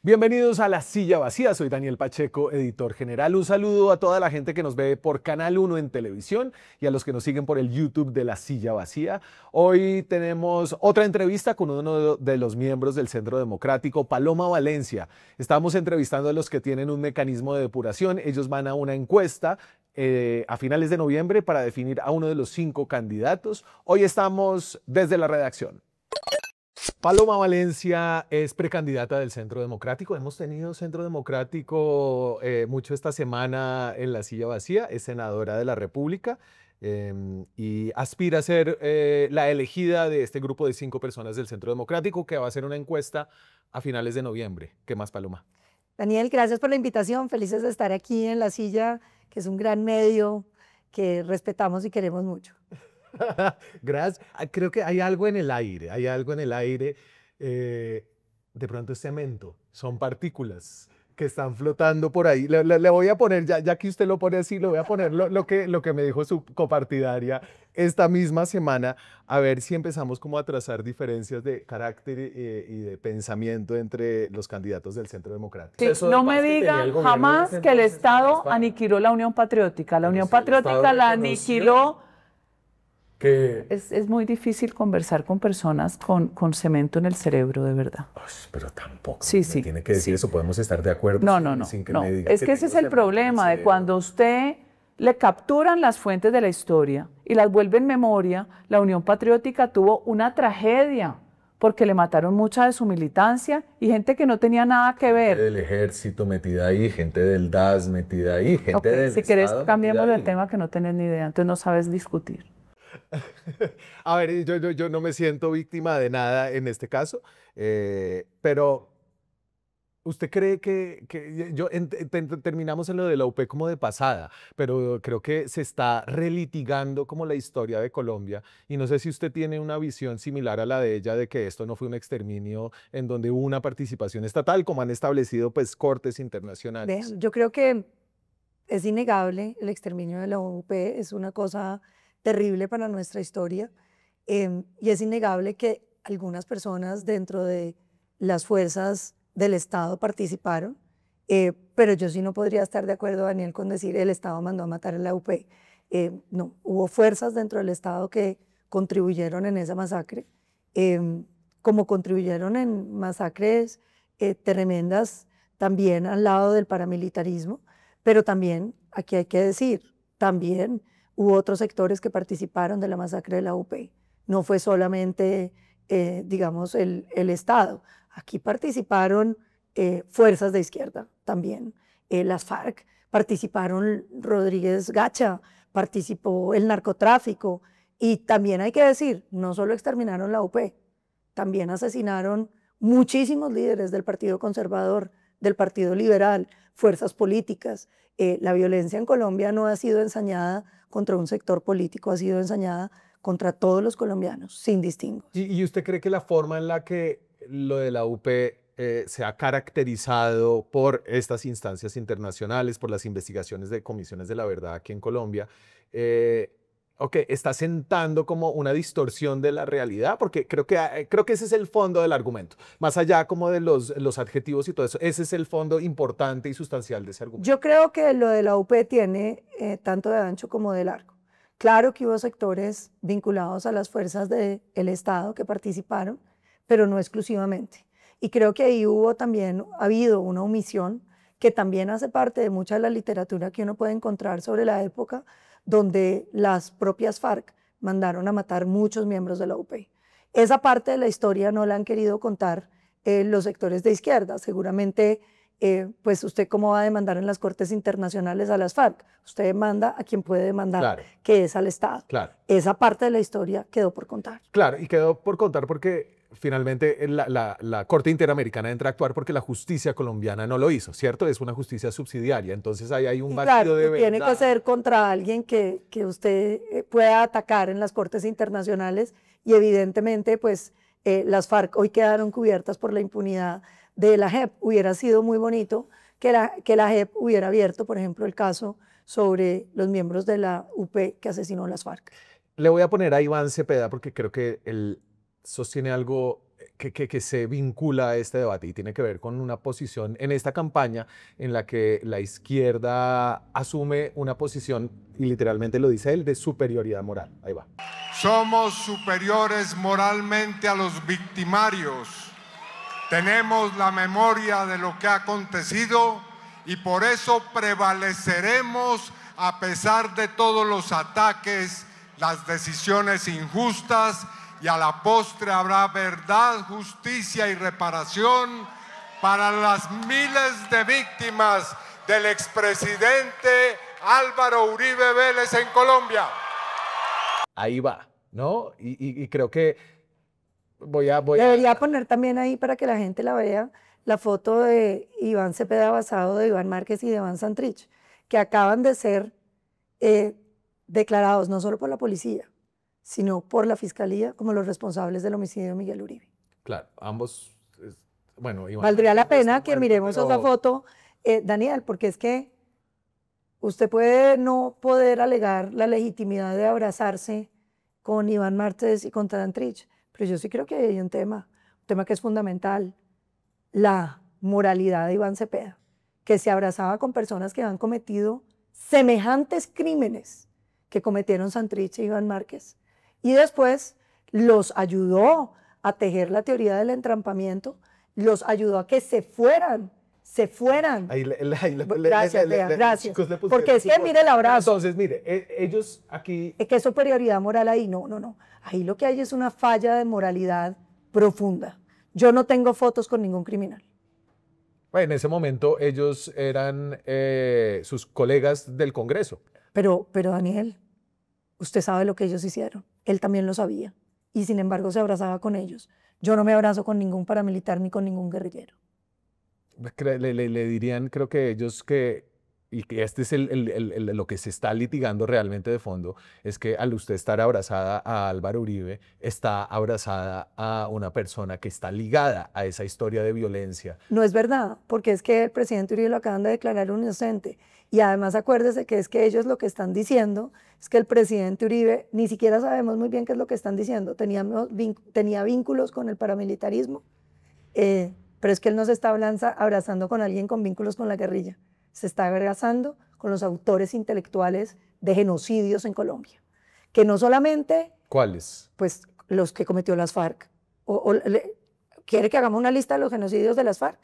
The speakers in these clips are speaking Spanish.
Bienvenidos a La Silla Vacía, soy Daniel Pacheco, editor general. Un saludo a toda la gente que nos ve por Canal 1 en televisión y a los que nos siguen por el YouTube de La Silla Vacía. Hoy tenemos otra entrevista con uno de los miembros del Centro Democrático, Paloma Valencia. Estamos entrevistando a los que tienen un mecanismo de depuración. Ellos van a una encuesta a finales de noviembre para definir a uno de los 5 candidatos. Hoy estamos desde la redacción. Paloma Valencia es precandidata del Centro Democrático. Hemos tenido Centro Democrático mucho esta semana en La Silla Vacía. Es senadora de la República y aspira a ser la elegida de este grupo de 5 personas del Centro Democrático que va a hacer una encuesta a finales de noviembre. ¿Qué más, Paloma? Daniel, gracias por la invitación. Felices de estar aquí en La Silla, que es un gran medio que respetamos y queremos mucho. Gracias. Creo que hay algo en el aire, hay algo en el aire. De pronto es cemento, son partículas que están flotando por ahí. Le voy a poner, ya que usted lo pone así, le voy a poner lo que me dijo su copartidaria esta misma semana, a ver si empezamos como a trazar diferencias de carácter y de pensamiento entre los candidatos del Centro Democrático. Sí, no me diga jamás que el Estado aniquiló la Unión Patriótica. La Unión Patriótica la aniquiló. Es muy difícil conversar con personas con cemento en el cerebro, de verdad. Pero tampoco Sí, me tiene que decir eso, podemos estar de acuerdo. No. Sin que No. me diga Es que ese es el problema de cuando usted le capturan las fuentes de la historia y las vuelve en memoria. La Unión Patriótica tuvo una tragedia porque le mataron mucha de su militancia y gente que no tenía nada que ver. Gente del ejército metida ahí, gente del DAS metida ahí, gente Okay, del si querés, Estado cambiemos metida el ahí. tema que no tenés ni idea, entonces no sabes discutir. A ver, yo no me siento víctima de nada en este caso, pero ¿usted cree que terminamos en lo de la UP como de pasada, pero creo que se está relitigando como la historia de Colombia y no sé si usted tiene una visión similar a la de ella de que esto no fue un exterminio en donde hubo una participación estatal como han establecido pues cortes internacionales? Yo creo que es innegable, el exterminio de la UP es una cosa terrible para nuestra historia y es innegable que algunas personas dentro de las fuerzas del Estado participaron, pero yo sí no podría estar de acuerdo, Daniel, con decir el Estado mandó a matar a la UP. No, hubo fuerzas dentro del Estado que contribuyeron en esa masacre, como contribuyeron en masacres tremendas también al lado del paramilitarismo, pero también, aquí hay que decir, también hubo otros sectores que participaron de la masacre de la UP. No fue solamente, digamos, el Estado. Aquí participaron fuerzas de izquierda también. Las FARC participaron, Rodríguez Gacha, participó el narcotráfico. Y también hay que decir, no solo exterminaron la UP, también asesinaron muchísimos líderes del Partido Conservador, del Partido Liberal, fuerzas políticas. La violencia en Colombia no ha sido ensañada contra un sector político, ha sido ensañada contra todos los colombianos, sin distingo. ¿Y usted cree que la forma en la que lo de la UP se ha caracterizado por estas instancias internacionales, por las investigaciones de comisiones de la verdad aquí en Colombia, está sentando como una distorsión de la realidad? Porque creo que ese es el fondo del argumento, más allá como de los adjetivos y todo eso, ese es el fondo importante y sustancial de ese argumento. Yo creo que lo de la UP tiene tanto de ancho como de largo. Claro que hubo sectores vinculados a las fuerzas del Estado que participaron, pero no exclusivamente. Y creo que ahí ha habido una omisión que también hace parte de mucha de la literatura que uno puede encontrar sobre la época, donde las propias FARC mandaron a matar muchos miembros de la UP. Esa parte de la historia no la han querido contar los sectores de izquierda. Seguramente, pues usted cómo va a demandar en las cortes internacionales a las FARC. Usted demanda a quien puede demandar, claro, que es al Estado. Claro. Esa parte de la historia quedó por contar. Claro, y quedó por contar porque finalmente la Corte Interamericana entra a actuar porque la justicia colombiana no lo hizo, ¿cierto? Es una justicia subsidiaria, entonces ahí hay un vacío claro, de verdad. Tiene que ser contra alguien que usted pueda atacar en las cortes internacionales y evidentemente pues las FARC hoy quedaron cubiertas por la impunidad de la JEP. Hubiera sido muy bonito que la JEP hubiera abierto, por ejemplo, el caso sobre los miembros de la UP que asesinó las FARC. Le voy a poner a Iván Cepeda porque creo que él sostiene algo que se vincula a este debate y tiene que ver con una posición en esta campaña en la que la izquierda asume una posición, y literalmente lo dice él, de superioridad moral. Ahí va. Somos superiores moralmente a los victimarios. Tenemos la memoria de lo que ha acontecido y por eso prevaleceremos a pesar de todos los ataques, las decisiones injustas, y a la postre habrá verdad, justicia y reparación para las miles de víctimas del expresidente Álvaro Uribe Vélez en Colombia. Ahí va, ¿no? Y creo que Debería poner también ahí para que la gente la vea, la foto de Iván Cepeda Basado, de Iván Márquez y de Iván Santrich, que acaban de ser declarados no solo por la policía, sino por la fiscalía como los responsables del homicidio de Miguel Uribe. Claro, ambos, bueno, Iván, valdría la pena que muerto, miremos pero... esa foto, Daniel, porque es que usted puede no poder alegar la legitimidad de abrazarse con Iván Márquez y con Santrich, pero yo sí creo que hay un tema que es fundamental, la moralidad de Iván Cepeda, que se abrazaba con personas que han cometido semejantes crímenes que cometieron Santrich y Iván Márquez, y después los ayudó a tejer la teoría del entrampamiento, los ayudó a que se fueran. Gracias, gracias. Porque es que mire el abrazo. Entonces, mire, ellos aquí... ¿Qué superioridad moral ahí? No. Ahí lo que hay es una falla de moralidad profunda. Yo no tengo fotos con ningún criminal. Bueno, en ese momento ellos eran sus colegas del Congreso. Pero Daniel, usted sabe lo que ellos hicieron. Él también lo sabía. Y sin embargo se abrazaba con ellos. Yo no me abrazo con ningún paramilitar ni con ningún guerrillero. Le dirían, creo que ellos y que este es lo que se está litigando realmente de fondo, es que al usted estar abrazada a Álvaro Uribe, está abrazada a una persona que está ligada a esa historia de violencia. No es verdad, porque es que el presidente Uribe lo acaban de declarar un inocente. Y además acuérdese que es que ellos lo que están diciendo es que el presidente Uribe, ni siquiera sabemos muy bien qué es lo que están diciendo, tenía vínculos con el paramilitarismo, pero es que él no se está abrazando con alguien con vínculos con la guerrilla, se está abrazando con los autores intelectuales de genocidios en Colombia, que no solamente... ¿Cuáles? Pues los que cometió las FARC. ¿Quiere que hagamos una lista de los genocidios de las FARC?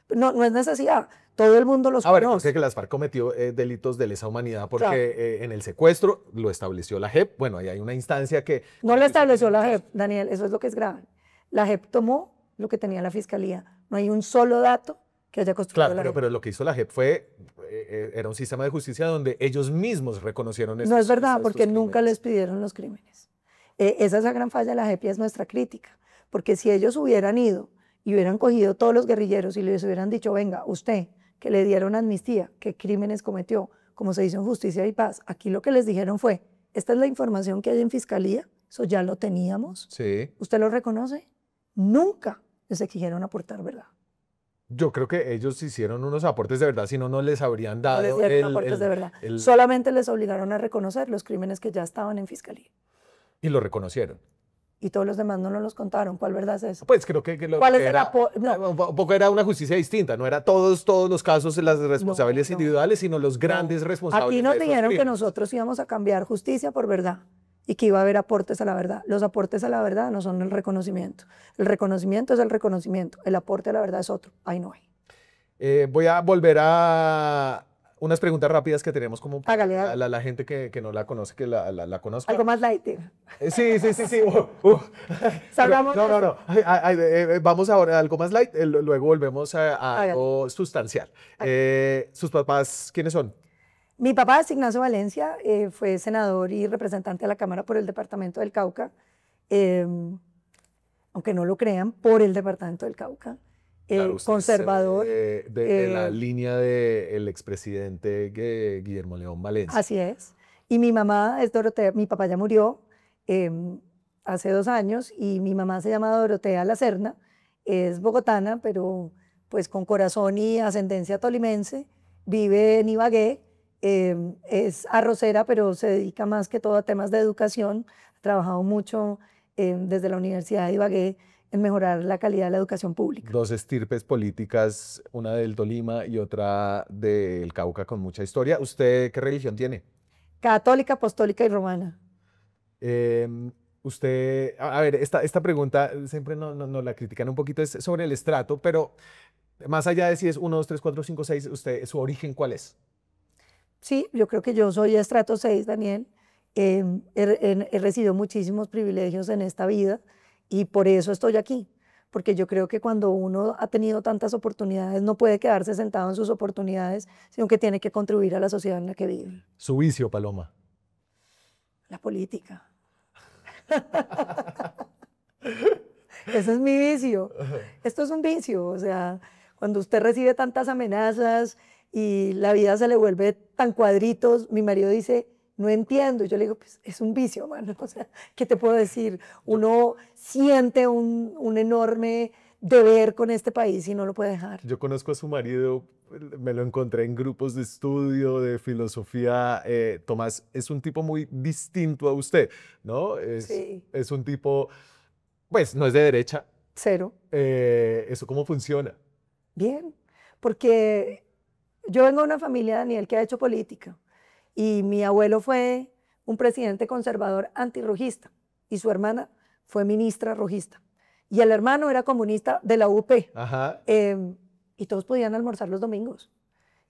No es necesidad, todo el mundo los conoce. Ahora, sé que las FARC cometió delitos de lesa humanidad porque en el secuestro lo estableció la JEP. Bueno, ahí hay una instancia que... No lo estableció la JEP, Daniel, eso es lo que es grave. La JEP tomó lo que tenía la Fiscalía. No hay un solo dato que haya construido la JEP. Pero lo que hizo la JEP era un sistema de justicia donde ellos mismos reconocieron No es verdad, porque nunca les pidieron los crímenes. Esa es la gran falla de la JEP y es nuestra crítica. Porque si ellos hubieran ido y hubieran cogido todos los guerrilleros y les hubieran dicho, venga, usted, que le dieron amnistía, qué crímenes cometió, como se hizo en Justicia y Paz, aquí lo que les dijeron fue, esta es la información que hay en Fiscalía, eso ya lo teníamos. Sí. ¿Usted lo reconoce? Nunca les exigieron aportar verdad. Yo creo que ellos hicieron unos aportes de verdad, si no, no les habrían dado no les dieron aportes de verdad. Solamente les obligaron a reconocer los crímenes que ya estaban en Fiscalía. Y lo reconocieron. Y todos los demás no nos los contaron. ¿Cuál verdad es eso? Pues creo que ¿Cuál es era, un poco era una justicia distinta. No era todos los casos las responsabilidades individuales, sino los grandes responsables. Aquí nos dijeron que nosotros íbamos a cambiar justicia por verdad y que iba a haber aportes a la verdad. Los aportes a la verdad no son el reconocimiento. El reconocimiento es el reconocimiento. El aporte a la verdad es otro. Ahí no hay. Voy a volver a unas preguntas rápidas que tenemos como hágale. La gente que no la conoce, que la conozca. Algo más light. Sí. Salgamos. No. Vamos ahora a algo más light, luego volvemos a algo sustancial. ¿Sus papás quiénes son? Mi papá es Ignacio Valencia, fue senador y representante a la Cámara por el departamento del Cauca, aunque no lo crean, por el departamento del Cauca. Claro, conservador. De la línea del expresidente Guillermo León Valencia. Así es. Y mi mamá es Dorotea, mi papá ya murió hace 2 años y mi mamá se llama Dorotea La Serna, es bogotana, pero pues con corazón y ascendencia tolimense, vive en Ibagué, es arrocera, pero se dedica más que todo a temas de educación, ha trabajado mucho desde la Universidad de Ibagué en mejorar la calidad de la educación pública. Dos estirpes políticas, una del Tolima y otra del Cauca con mucha historia. ¿Usted qué religión tiene? Católica, apostólica y romana. Usted, a ver, esta pregunta siempre nos la critican un poquito, es sobre el estrato, pero más allá de si es 1, 2, 3, 4, 5, 6, usted, ¿su origen cuál es? Sí, yo creo que yo soy estrato 6, Daniel. He recibido muchísimos privilegios en esta vida y por eso estoy aquí. Porque yo creo que cuando uno ha tenido tantas oportunidades, no puede quedarse sentado en sus oportunidades, sino que tiene que contribuir a la sociedad en la que vive. Su vicio, Paloma. La política. Ese es mi vicio. Esto es un vicio. O sea, cuando usted recibe tantas amenazas y la vida se le vuelve tan cuadritos, mi marido dice, no entiendo. Y yo le digo, pues es un vicio, mano. O sea, ¿qué te puedo decir? Uno siente un enorme deber con este país y no lo puede dejar. Yo conozco a su marido, me lo encontré en grupos de estudio, de filosofía. Tomás es un tipo muy distinto a usted, ¿no? Sí. Es un tipo, pues no es de derecha. Cero. ¿Eso cómo funciona? Bien, porque yo vengo de una familia, Daniel, que ha hecho política. Y mi abuelo fue un presidente conservador antirrojista y su hermana fue ministra rojista. Y el hermano era comunista de la UP. Ajá. Y todos podían almorzar los domingos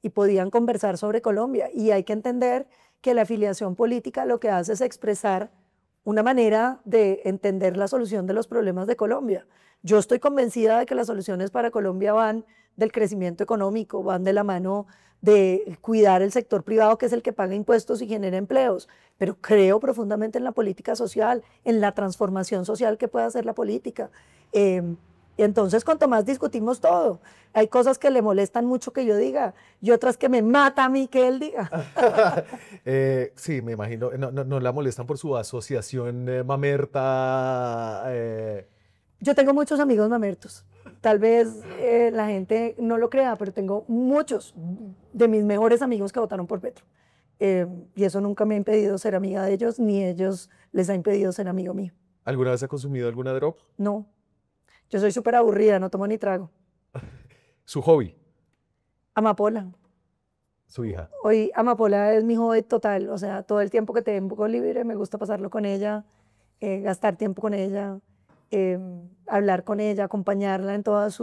y podían conversar sobre Colombia. Y hay que entender que la afiliación política lo que hace es expresar una manera de entender la solución de los problemas de Colombia. Yo estoy convencida de que las soluciones para Colombia van del crecimiento económico, van de la mano de cuidar el sector privado, que es el que paga impuestos y genera empleos, pero creo profundamente en la política social, en la transformación social que puede hacer la política. Y entonces con Tomás discutimos todo. Hay cosas que le molestan mucho que yo diga y otras que me mata a mí que él diga. Sí, me imagino. No la molestan por su asociación mamerta. Yo tengo muchos amigos mamertos. Tal vez la gente no lo crea, pero tengo muchos de mis mejores amigos que votaron por Petro. Y eso nunca me ha impedido ser amiga de ellos, ni ellos les ha impedido ser amigo mío. ¿Alguna vez ha consumido alguna droga? No. Yo soy súper aburrida, no tomo ni trago. ¿Su hobby? Amapola. ¿Su hija? Hoy Amapola es mi hobby total. O sea, todo el tiempo que tengo libre me gusta pasarlo con ella, gastar tiempo con ella. Hablar con ella, acompañarla en todos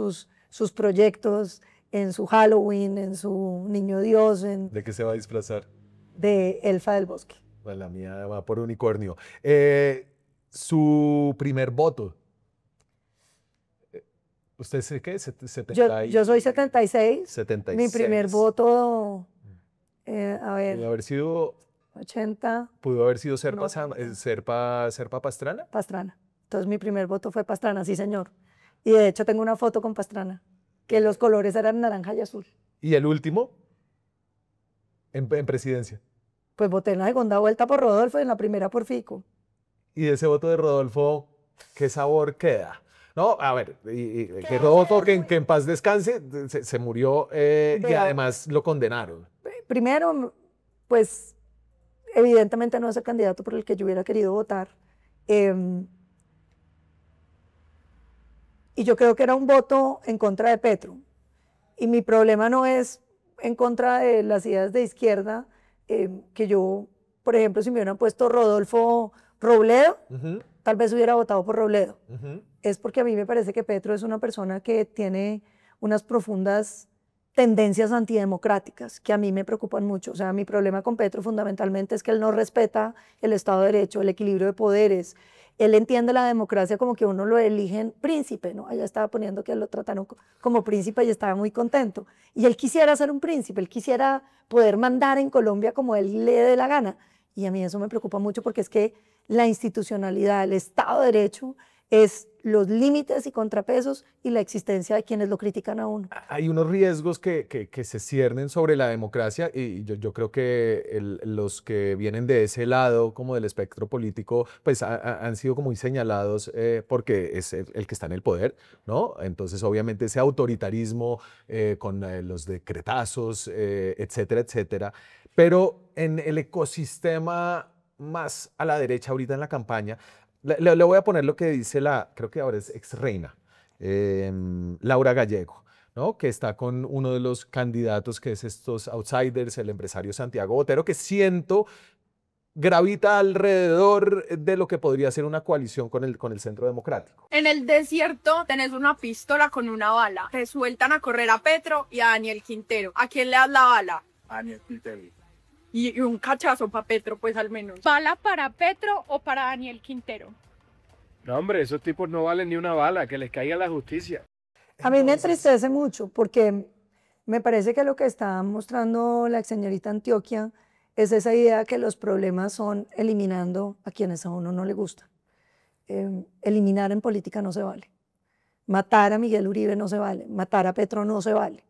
sus proyectos, en su Halloween, en su Niño Dios. ¿De qué se va a disfrazar? De Elfa del Bosque. Bueno, la mía va por unicornio. Su primer voto. ¿Usted es qué? Yo soy 76. 76. Mi primer voto, a ver. Pudo haber sido... 80. ¿Pudo haber sido Serpa, No. Serpa Pastrana? Pastrana. Entonces mi primer voto fue Pastrana, sí señor. Y de hecho tengo una foto con Pastrana, que los colores eran naranja y azul. ¿Y el último? En presidencia. Pues voté en la segunda vuelta por Rodolfo y en la primera por Fico. Y de ese voto de Rodolfo, ¿qué sabor queda? No, a ver, que Rodolfo, que en paz descanse, se murió y además lo condenaron. Primero, pues evidentemente no es el candidato por el que yo hubiera querido votar. Y yo creo que era un voto en contra de Petro. Y mi problema no es en contra de las ideas de izquierda, que yo, por ejemplo, si me hubieran puesto Rodolfo Robledo, tal vez hubiera votado por Robledo. Es porque a mí me parece que Petro es una persona que tiene unas profundas tendencias antidemocráticas que a mí me preocupan mucho. O sea, mi problema con Petro fundamentalmente es que él no respeta el Estado de Derecho, el equilibrio de poderes. Él entiende la democracia como que uno lo eligen príncipe, ¿no? Allá estaba poniendo que lo trataron como príncipe y estaba muy contento. Y él quisiera ser un príncipe, él quisiera poder mandar en Colombia como él le dé la gana. Y a mí eso me preocupa mucho porque es que la institucionalidad, el Estado de Derecho, es los límites y contrapesos y la existencia de quienes lo critican a uno. Hay unos riesgos que se ciernen sobre la democracia y yo creo que los que vienen de ese lado, como del espectro político, pues han sido como muy señalados porque es el que está en el poder, ¿no? Entonces, obviamente, ese autoritarismo con los decretazos, etcétera, etcétera. Pero en el ecosistema más a la derecha ahorita en la campaña, Le voy a poner lo que dice creo que ahora es ex reina, Laura Gallego, ¿no? Que está con uno de los candidatos que es estos outsiders, el empresario Santiago Botero, que siento gravita alrededor de lo que podría ser una coalición con el Centro Democrático. En el desierto tenés una pistola con una bala. Te sueltan a correr a Petro y a Daniel Quintero. ¿A quién le das la bala? A Daniel Quintero. Y un cachazo para Petro, pues al menos. ¿Bala para Petro o para Daniel Quintero? No, hombre, esos tipos no valen ni una bala, que les caiga la justicia. A mí me entristece mucho porque me parece que lo que está mostrando la ex señorita Antioquia es esa idea que los problemas son eliminando a quienes a uno no le gustan. Eliminar en política no se vale. Matar a Miguel Uribe no se vale. Matar a Petro no se vale.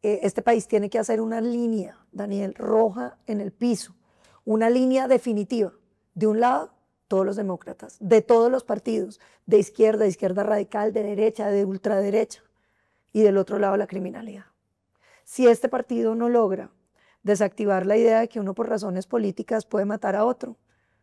Este país tiene que hacer una línea, Daniel, roja en el piso. Una línea definitiva. De un lado, todos los demócratas, de todos los partidos, de izquierda radical, de derecha, de ultraderecha. Y del otro lado, la criminalidad. Si este partido no logra desactivar la idea de que uno por razones políticas puede matar a otro,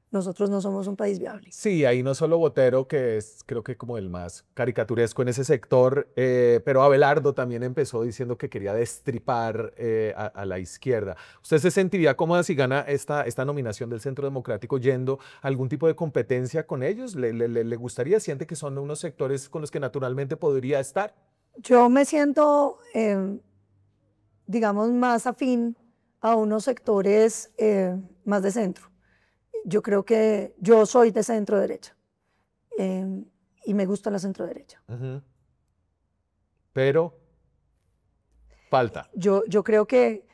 nosotros no somos un país viable. Sí, ahí no solo Botero, que es creo que como el más caricaturesco en ese sector, pero Abelardo también empezó diciendo que quería destripar a la izquierda. ¿Usted se sentiría cómoda si gana esta nominación del Centro Democrático yendo a algún tipo de competencia con ellos? ¿Le gustaría? ¿Siente que son unos sectores con los que naturalmente podría estar? Yo me siento, digamos, más afín a unos sectores más de centro. Yo creo que yo soy de centro derecha y me gusta la centro derecha. Pero falta. Yo creo que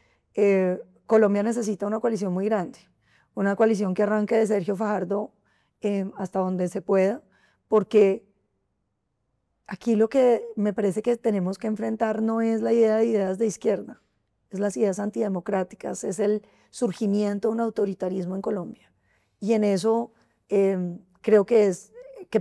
Colombia necesita una coalición muy grande, una coalición que arranque de Sergio Fajardo hasta donde se pueda, porque aquí lo que me parece que tenemos que enfrentar no es la idea de ideas de izquierda, es las ideas antidemocráticas, es el surgimiento de un autoritarismo en Colombia. Y en eso creo que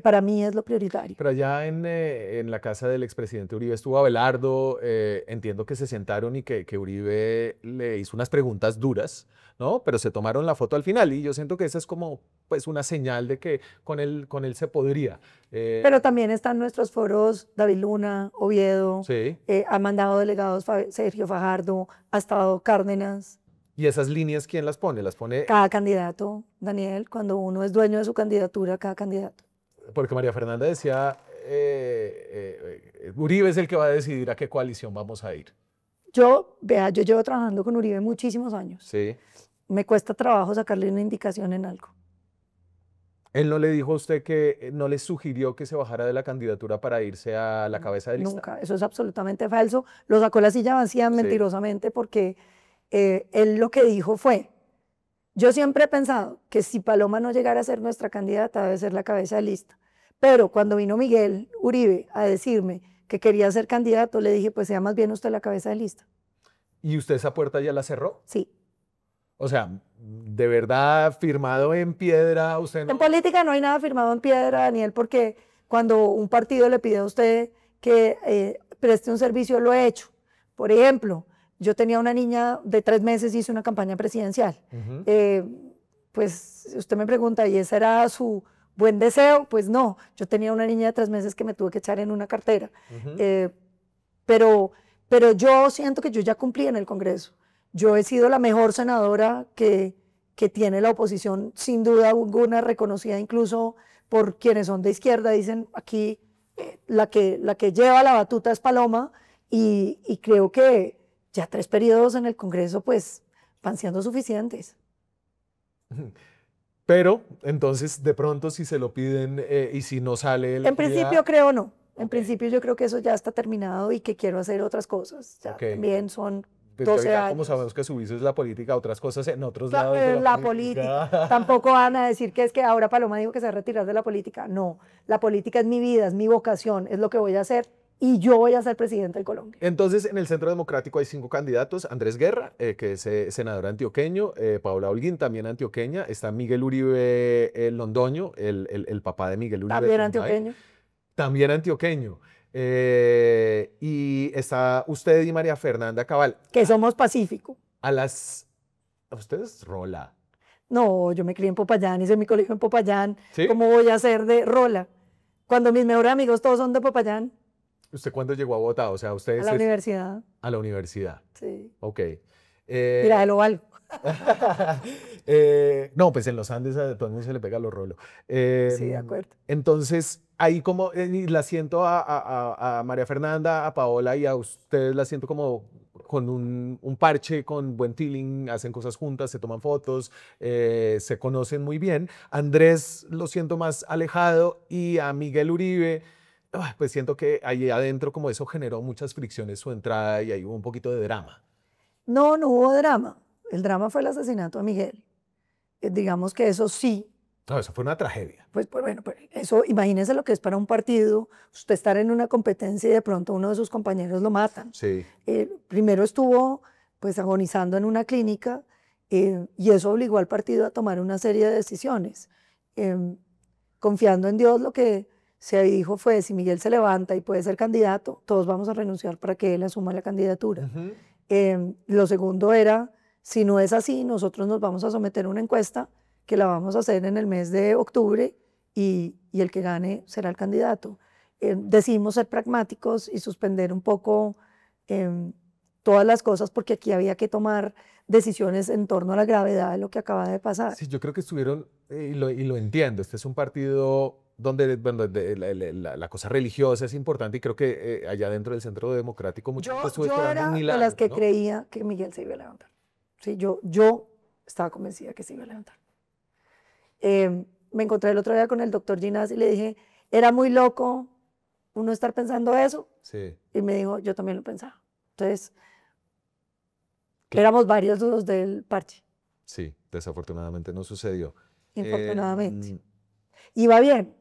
para mí es lo prioritario. Pero allá en la casa del expresidente Uribe estuvo Abelardo, entiendo que se sentaron y que Uribe le hizo unas preguntas duras, ¿no? Pero se tomaron la foto al final y yo siento que esa es como pues una señal de que con él se podría. Pero también están nuestros foros, David Luna, Oviedo, sí. Ha mandado delegados Sergio Fajardo, ha estado Cárdenas. ¿Y esas líneas quién las pone? Las pone cada candidato, Daniel, cuando uno es dueño de su candidatura, cada candidato. Porque María Fernanda decía, Uribe es el que va a decidir a qué coalición vamos a ir. Yo llevo trabajando con Uribe muchísimos años. Sí. Me cuesta trabajo sacarle una indicación en algo. ¿Él no le dijo a usted que no le sugirió que se bajara de la candidatura para irse a la cabeza de lista? Nunca, eso es absolutamente falso. Lo sacó la silla vacía mentirosamente porque él lo que dijo fue, yo siempre he pensado que si Paloma no llegara a ser nuestra candidata debe ser la cabeza de lista. Pero cuando vino Miguel Uribe a decirme que quería ser candidato, le dije, pues sea más bien usted la cabeza de lista. ¿Y usted esa puerta ya la cerró? Sí. O sea, ¿de verdad firmado en piedra usted no? En política no hay nada firmado en piedra, Daniel, porque cuando un partido le pide a usted que preste un servicio, lo he hecho. Por ejemplo, yo tenía una niña de 3 meses y hice una campaña presidencial. Pues usted me pregunta, ¿y ese era su buen deseo? Pues no, yo tenía una niña de 3 meses que me tuve que echar en una cartera. Pero yo siento que yo ya cumplí en el Congreso. Yo he sido la mejor senadora que tiene la oposición, sin duda alguna, reconocida incluso por quienes son de izquierda. Dicen aquí la que lleva la batuta es Paloma y creo que ya 3 periodos en el Congreso pues van siendo suficientes. Pero entonces de pronto si se lo piden y si no sale En principio creo no. En principio yo creo que eso ya está terminado y que quiero hacer otras cosas. Ya también son 12 años. Como sabemos que su vicio es la política, otras cosas en otros lados de la política. Tampoco van a decir que es que ahora Paloma dijo que se va a retirar de la política. No, la política es mi vida, es mi vocación, es lo que voy a hacer y yo voy a ser presidente de Colombia. Entonces, en el Centro Democrático hay 5 candidatos. Andrés Guerra, que es senador antioqueño, Paula Holguín, también antioqueña, está Miguel Uribe Londoño, el papá de Miguel Uribe. También antioqueño. También antioqueño. Y está usted y María Fernanda Cabal. Que somos Pacífico. Usted es Rola. No, yo me crié en Popayán, hice mi colegio en Popayán. ¿Sí? ¿Cómo voy a ser de Rola? Cuando mis mejores amigos todos son de Popayán, ¿Usted cuándo llegó a Bogotá? O sea, usted a la universidad. a la universidad. Sí. Ok. Mira, de lo valgo. No, pues en los Andes a todo el mundo se le pega los rolos. Sí, de acuerdo. Entonces, ahí como y la siento a María Fernanda, a Paola y a ustedes la siento como con un parche, con buen feeling, hacen cosas juntas, se toman fotos, se conocen muy bien. Andrés lo siento más alejado y a Miguel Uribe, pues siento que ahí adentro como eso generó muchas fricciones su entrada y ahí hubo un poquito de drama. No, no hubo drama. El drama fue el asesinato de Miguel. Digamos que eso sí, No, eso fue una tragedia. pues bueno, pues eso, imagínese lo que es para un partido, usted estar en una competencia y de pronto uno de sus compañeros lo matan. Sí. Primero estuvo pues agonizando en una clínica y eso obligó al partido a tomar una serie de decisiones. Confiando en Dios, lo que se dijo fue, si Miguel se levanta y puede ser candidato, todos vamos a renunciar para que él asuma la candidatura. Lo segundo era, si no es así, nosotros nos vamos a someter a una encuesta que la vamos a hacer en el mes de octubre y el que gane será el candidato. Decidimos ser pragmáticos y suspender un poco todas las cosas porque aquí había que tomar decisiones en torno a la gravedad de lo que acaba de pasar. Sí, yo creo que estuvieron, y lo entiendo, este es un partido donde bueno, la cosa religiosa es importante y creo que allá dentro del Centro Democrático mucha gente estuvo Yo esperando era un de milagro, las que ¿no? creía que Miguel se iba a levantar. Sí, yo estaba convencida que se iba a levantar. Me encontré el otro día con el doctor Ginás y le dije, era muy loco uno estar pensando eso. Sí. Y me dijo, yo también lo pensaba. Entonces, ¿Qué? éramos varios los del parche, Sí, desafortunadamente no sucedió. infortunadamente. Iba bien,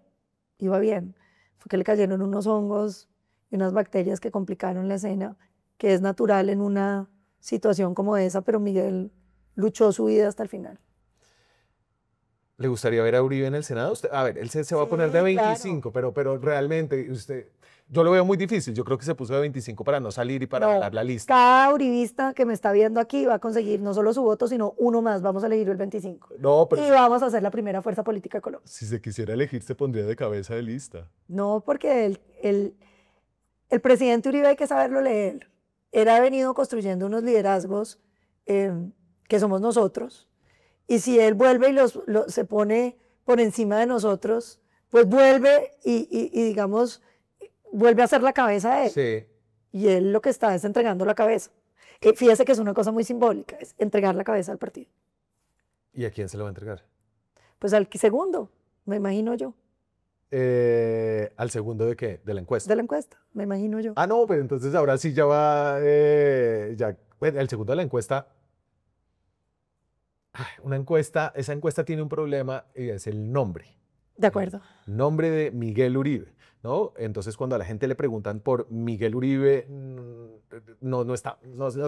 iba bien. Fue que le cayeron unos hongos y unas bacterias que complicaron la escena, que es natural en una situación como esa, pero Miguel luchó su vida hasta el final. ¿Le gustaría ver a Uribe en el Senado? A ver, él se va a poner de Sí, claro. 25, pero realmente usted, yo lo veo muy difícil. Yo creo que se puso de 25 para no salir y para No, ganar la lista. cada uribista que me está viendo aquí va a conseguir no solo su voto, sino uno más. Vamos a elegir el 25. No, pero Y vamos a hacer la primera fuerza política de Colombia. si se quisiera elegir, se pondría de cabeza de lista. No, porque el presidente Uribe hay que saberlo leer. Él ha venido construyendo unos liderazgos que somos nosotros. Y si él vuelve y se pone por encima de nosotros, pues vuelve y digamos, vuelve a ser la cabeza de él. Sí. Y él lo que está es entregando la cabeza. Fíjese que es una cosa muy simbólica, es entregar la cabeza al partido. ¿Y a quién se lo va a entregar? Pues al segundo, me imagino yo, ¿Al segundo de qué? De la encuesta. de la encuesta, me imagino yo. Ah, no, pues entonces ahora sí ya va, bueno, el segundo de la encuesta. Una encuesta, esa encuesta tiene un problema y es el nombre. De acuerdo. Nombre de Miguel Uribe, ¿no? Entonces cuando a la gente le preguntan por Miguel Uribe, no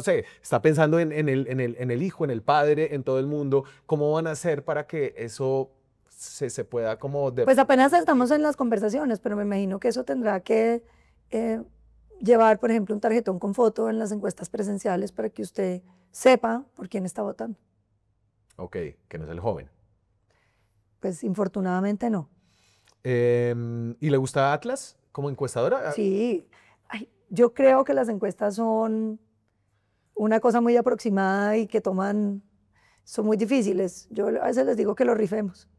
sé, está pensando en el hijo, en el padre, en todo el mundo. ¿Cómo van a hacer para que eso se pueda como... Pues apenas estamos en las conversaciones, pero me imagino que eso tendrá que llevar, por ejemplo, un tarjetón con foto en las encuestas presenciales para que usted sepa por quién está votando. Ok, que no es el joven. Pues infortunadamente no. ¿Y le gusta Atlas como encuestadora? Sí, ay, yo creo que las encuestas son una cosa muy aproximada y que son muy difíciles. Yo a veces les digo que lo rifemos.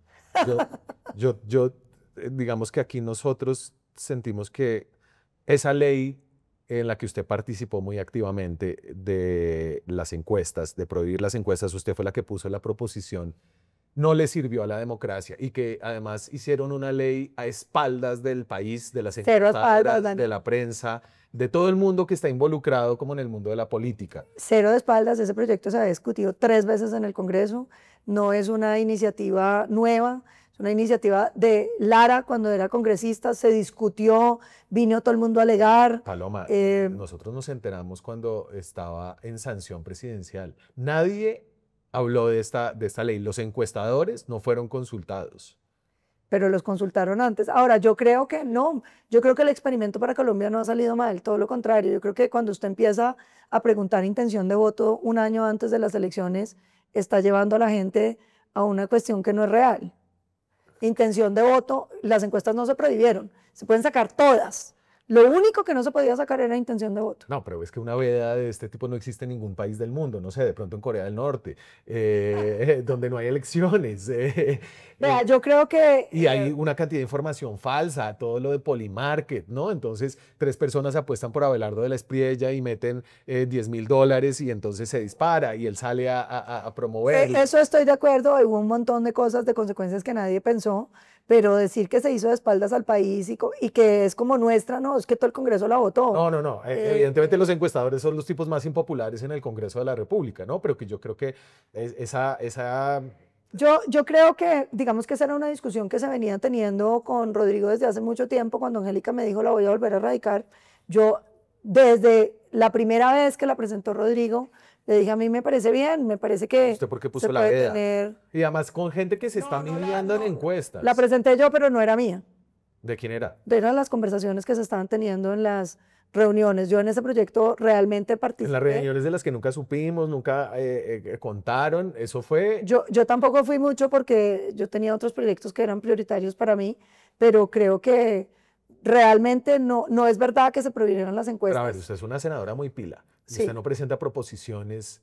Digamos que aquí nosotros sentimos que esa ley en la que usted participó muy activamente de las encuestas, de prohibir las encuestas, usted fue la que puso la proposición, no le sirvió a la democracia y que además hicieron una ley a espaldas del país, de las Cero a espaldas, encuestadoras, Dani. de la prensa, de todo el mundo que está involucrado como en el mundo de la política. Cero de espaldas, ese proyecto se ha discutido 3 veces en el Congreso, no es una iniciativa nueva, es una iniciativa de Lara cuando era congresista, se discutió, vino todo el mundo a alegar. Paloma, nosotros nos enteramos cuando estaba en sanción presidencial. Nadie habló de esta ley. Los encuestadores no fueron consultados. Pero los consultaron antes. Ahora, yo creo que no, yo creo que el experimento para Colombia no ha salido mal, todo lo contrario. Yo creo que cuando usted empieza a preguntar intención de voto un año antes de las elecciones, está llevando a la gente a una cuestión que no es real. Intención de voto, las encuestas no se prohibieron, se pueden sacar todas. Lo único que no se podía sacar era intención de voto. No, pero es que una veda de este tipo no existe en ningún país del mundo, no sé, de pronto en Corea del Norte, donde no hay elecciones. Vea, yo creo que... Y hay una cantidad de información falsa, todo lo de Polymarket, ¿no? Entonces, 3 personas apuestan por Abelardo de la Espriella y meten $10.000 y entonces se dispara y él sale a promover. Eso estoy de acuerdo, hubo un montón de cosas, de consecuencias que nadie pensó, pero decir que se hizo de espaldas al país y que es como nuestra, no, es que todo el Congreso la votó. No. Evidentemente los encuestadores son los tipos más impopulares en el Congreso de la República, ¿no? Pero que yo creo que Yo creo que, digamos que esa era una discusión que se venía teniendo con Rodrigo desde hace mucho tiempo, cuando Angélica me dijo la voy a volver a radicar. Yo, desde la primera vez que la presentó Rodrigo, le dije a mí me parece bien, me parece que ¿Usted por qué puso se la puede veda? tener... Y además con gente que se está midiendo en encuestas. La presenté yo, pero no era mía. ¿De quién era? Eran las conversaciones que se estaban teniendo en las reuniones. Yo en ese proyecto realmente participé. En las reuniones de las que nunca supimos, nunca contaron, eso fue... Yo tampoco fui mucho porque yo tenía otros proyectos que eran prioritarios para mí, pero creo que realmente no es verdad que se prohibieron las encuestas. Pero a ver, usted es una senadora muy pila. Sí. Usted no presenta proposiciones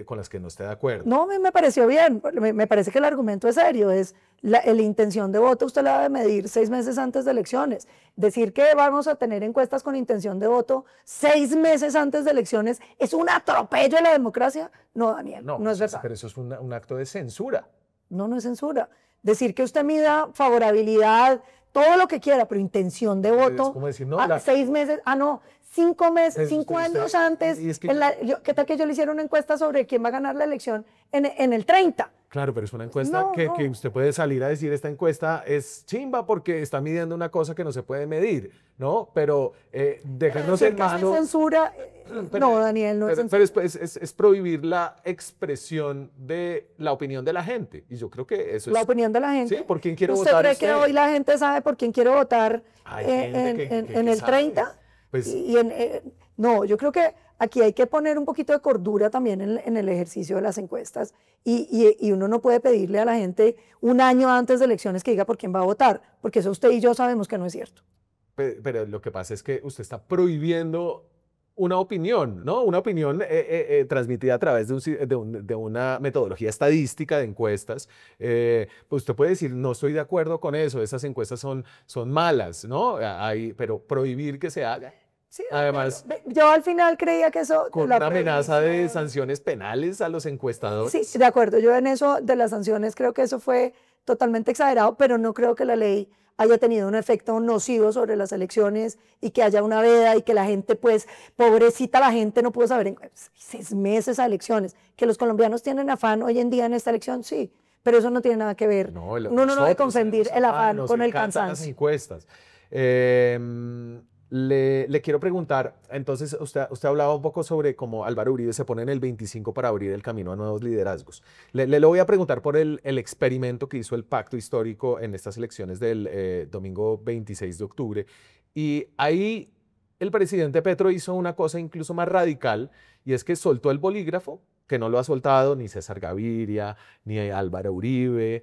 con las que no esté de acuerdo. No, a mí me pareció bien. Me parece que el argumento es serio. Es la intención de voto, usted la debe medir 6 meses antes de elecciones. Decir que vamos a tener encuestas con intención de voto 6 meses antes de elecciones es un atropello a la democracia. No, Daniel, no es verdad. Pero eso es un acto de censura. No es censura. Decir que usted mida favorabilidad, todo lo que quiera, pero intención de voto. Es como decir, no, 6 meses, 5 meses, 5 años antes. Es que, ¿qué tal que yo le hiciera una encuesta sobre quién va a ganar la elección en el 30? Claro, pero es una encuesta que usted puede salir a decir esta encuesta es chimba porque está midiendo una cosa que no se puede medir, ¿no? Pero déjanos en mano... censura... no, Daniel, no es censura. Pero es prohibir la expresión de la opinión de la gente. Y yo creo que eso es... La opinión de la gente. Sí, ¿por quién quiere ¿Usted votar cree usted? que hoy la gente sabe por quién quiere votar en el sabe. 30? Pues, no, yo creo que aquí hay que poner un poquito de cordura también en el ejercicio de las encuestas y uno no puede pedirle a la gente un año antes de elecciones que diga por quién va a votar, porque eso usted y yo sabemos que no es cierto. pero lo que pasa es que usted está prohibiendo una opinión, ¿no? Una opinión transmitida a través de una metodología estadística de encuestas. Pues usted puede decir, no estoy de acuerdo con eso, esas encuestas son malas, ¿no? Pero prohibir que se haga. Sí, además, yo al final creía que eso... con una amenaza de sanciones penales a los encuestadores. Sí, de acuerdo, yo en eso de las sanciones creo que eso fue totalmente exagerado, pero no creo que la ley haya tenido un efecto nocivo sobre las elecciones y que haya una veda y que la gente, pues, pobrecita la gente no pudo saber en 6 meses a elecciones. Que los colombianos tienen afán hoy en día en esta elección, sí, pero eso no tiene nada que ver. Uno no debe confundir el afán con el cansancio. Las encuestas. Le quiero preguntar, entonces usted hablaba un poco sobre cómo Álvaro Uribe se pone en el 25 para abrir el camino a nuevos liderazgos. Le lo voy a preguntar por el experimento que hizo el Pacto Histórico en estas elecciones del domingo 26 de octubre. Y ahí el presidente Petro hizo una cosa incluso más radical, y es que soltó el bolígrafo, que no lo ha soltado ni César Gaviria, ni Álvaro Uribe,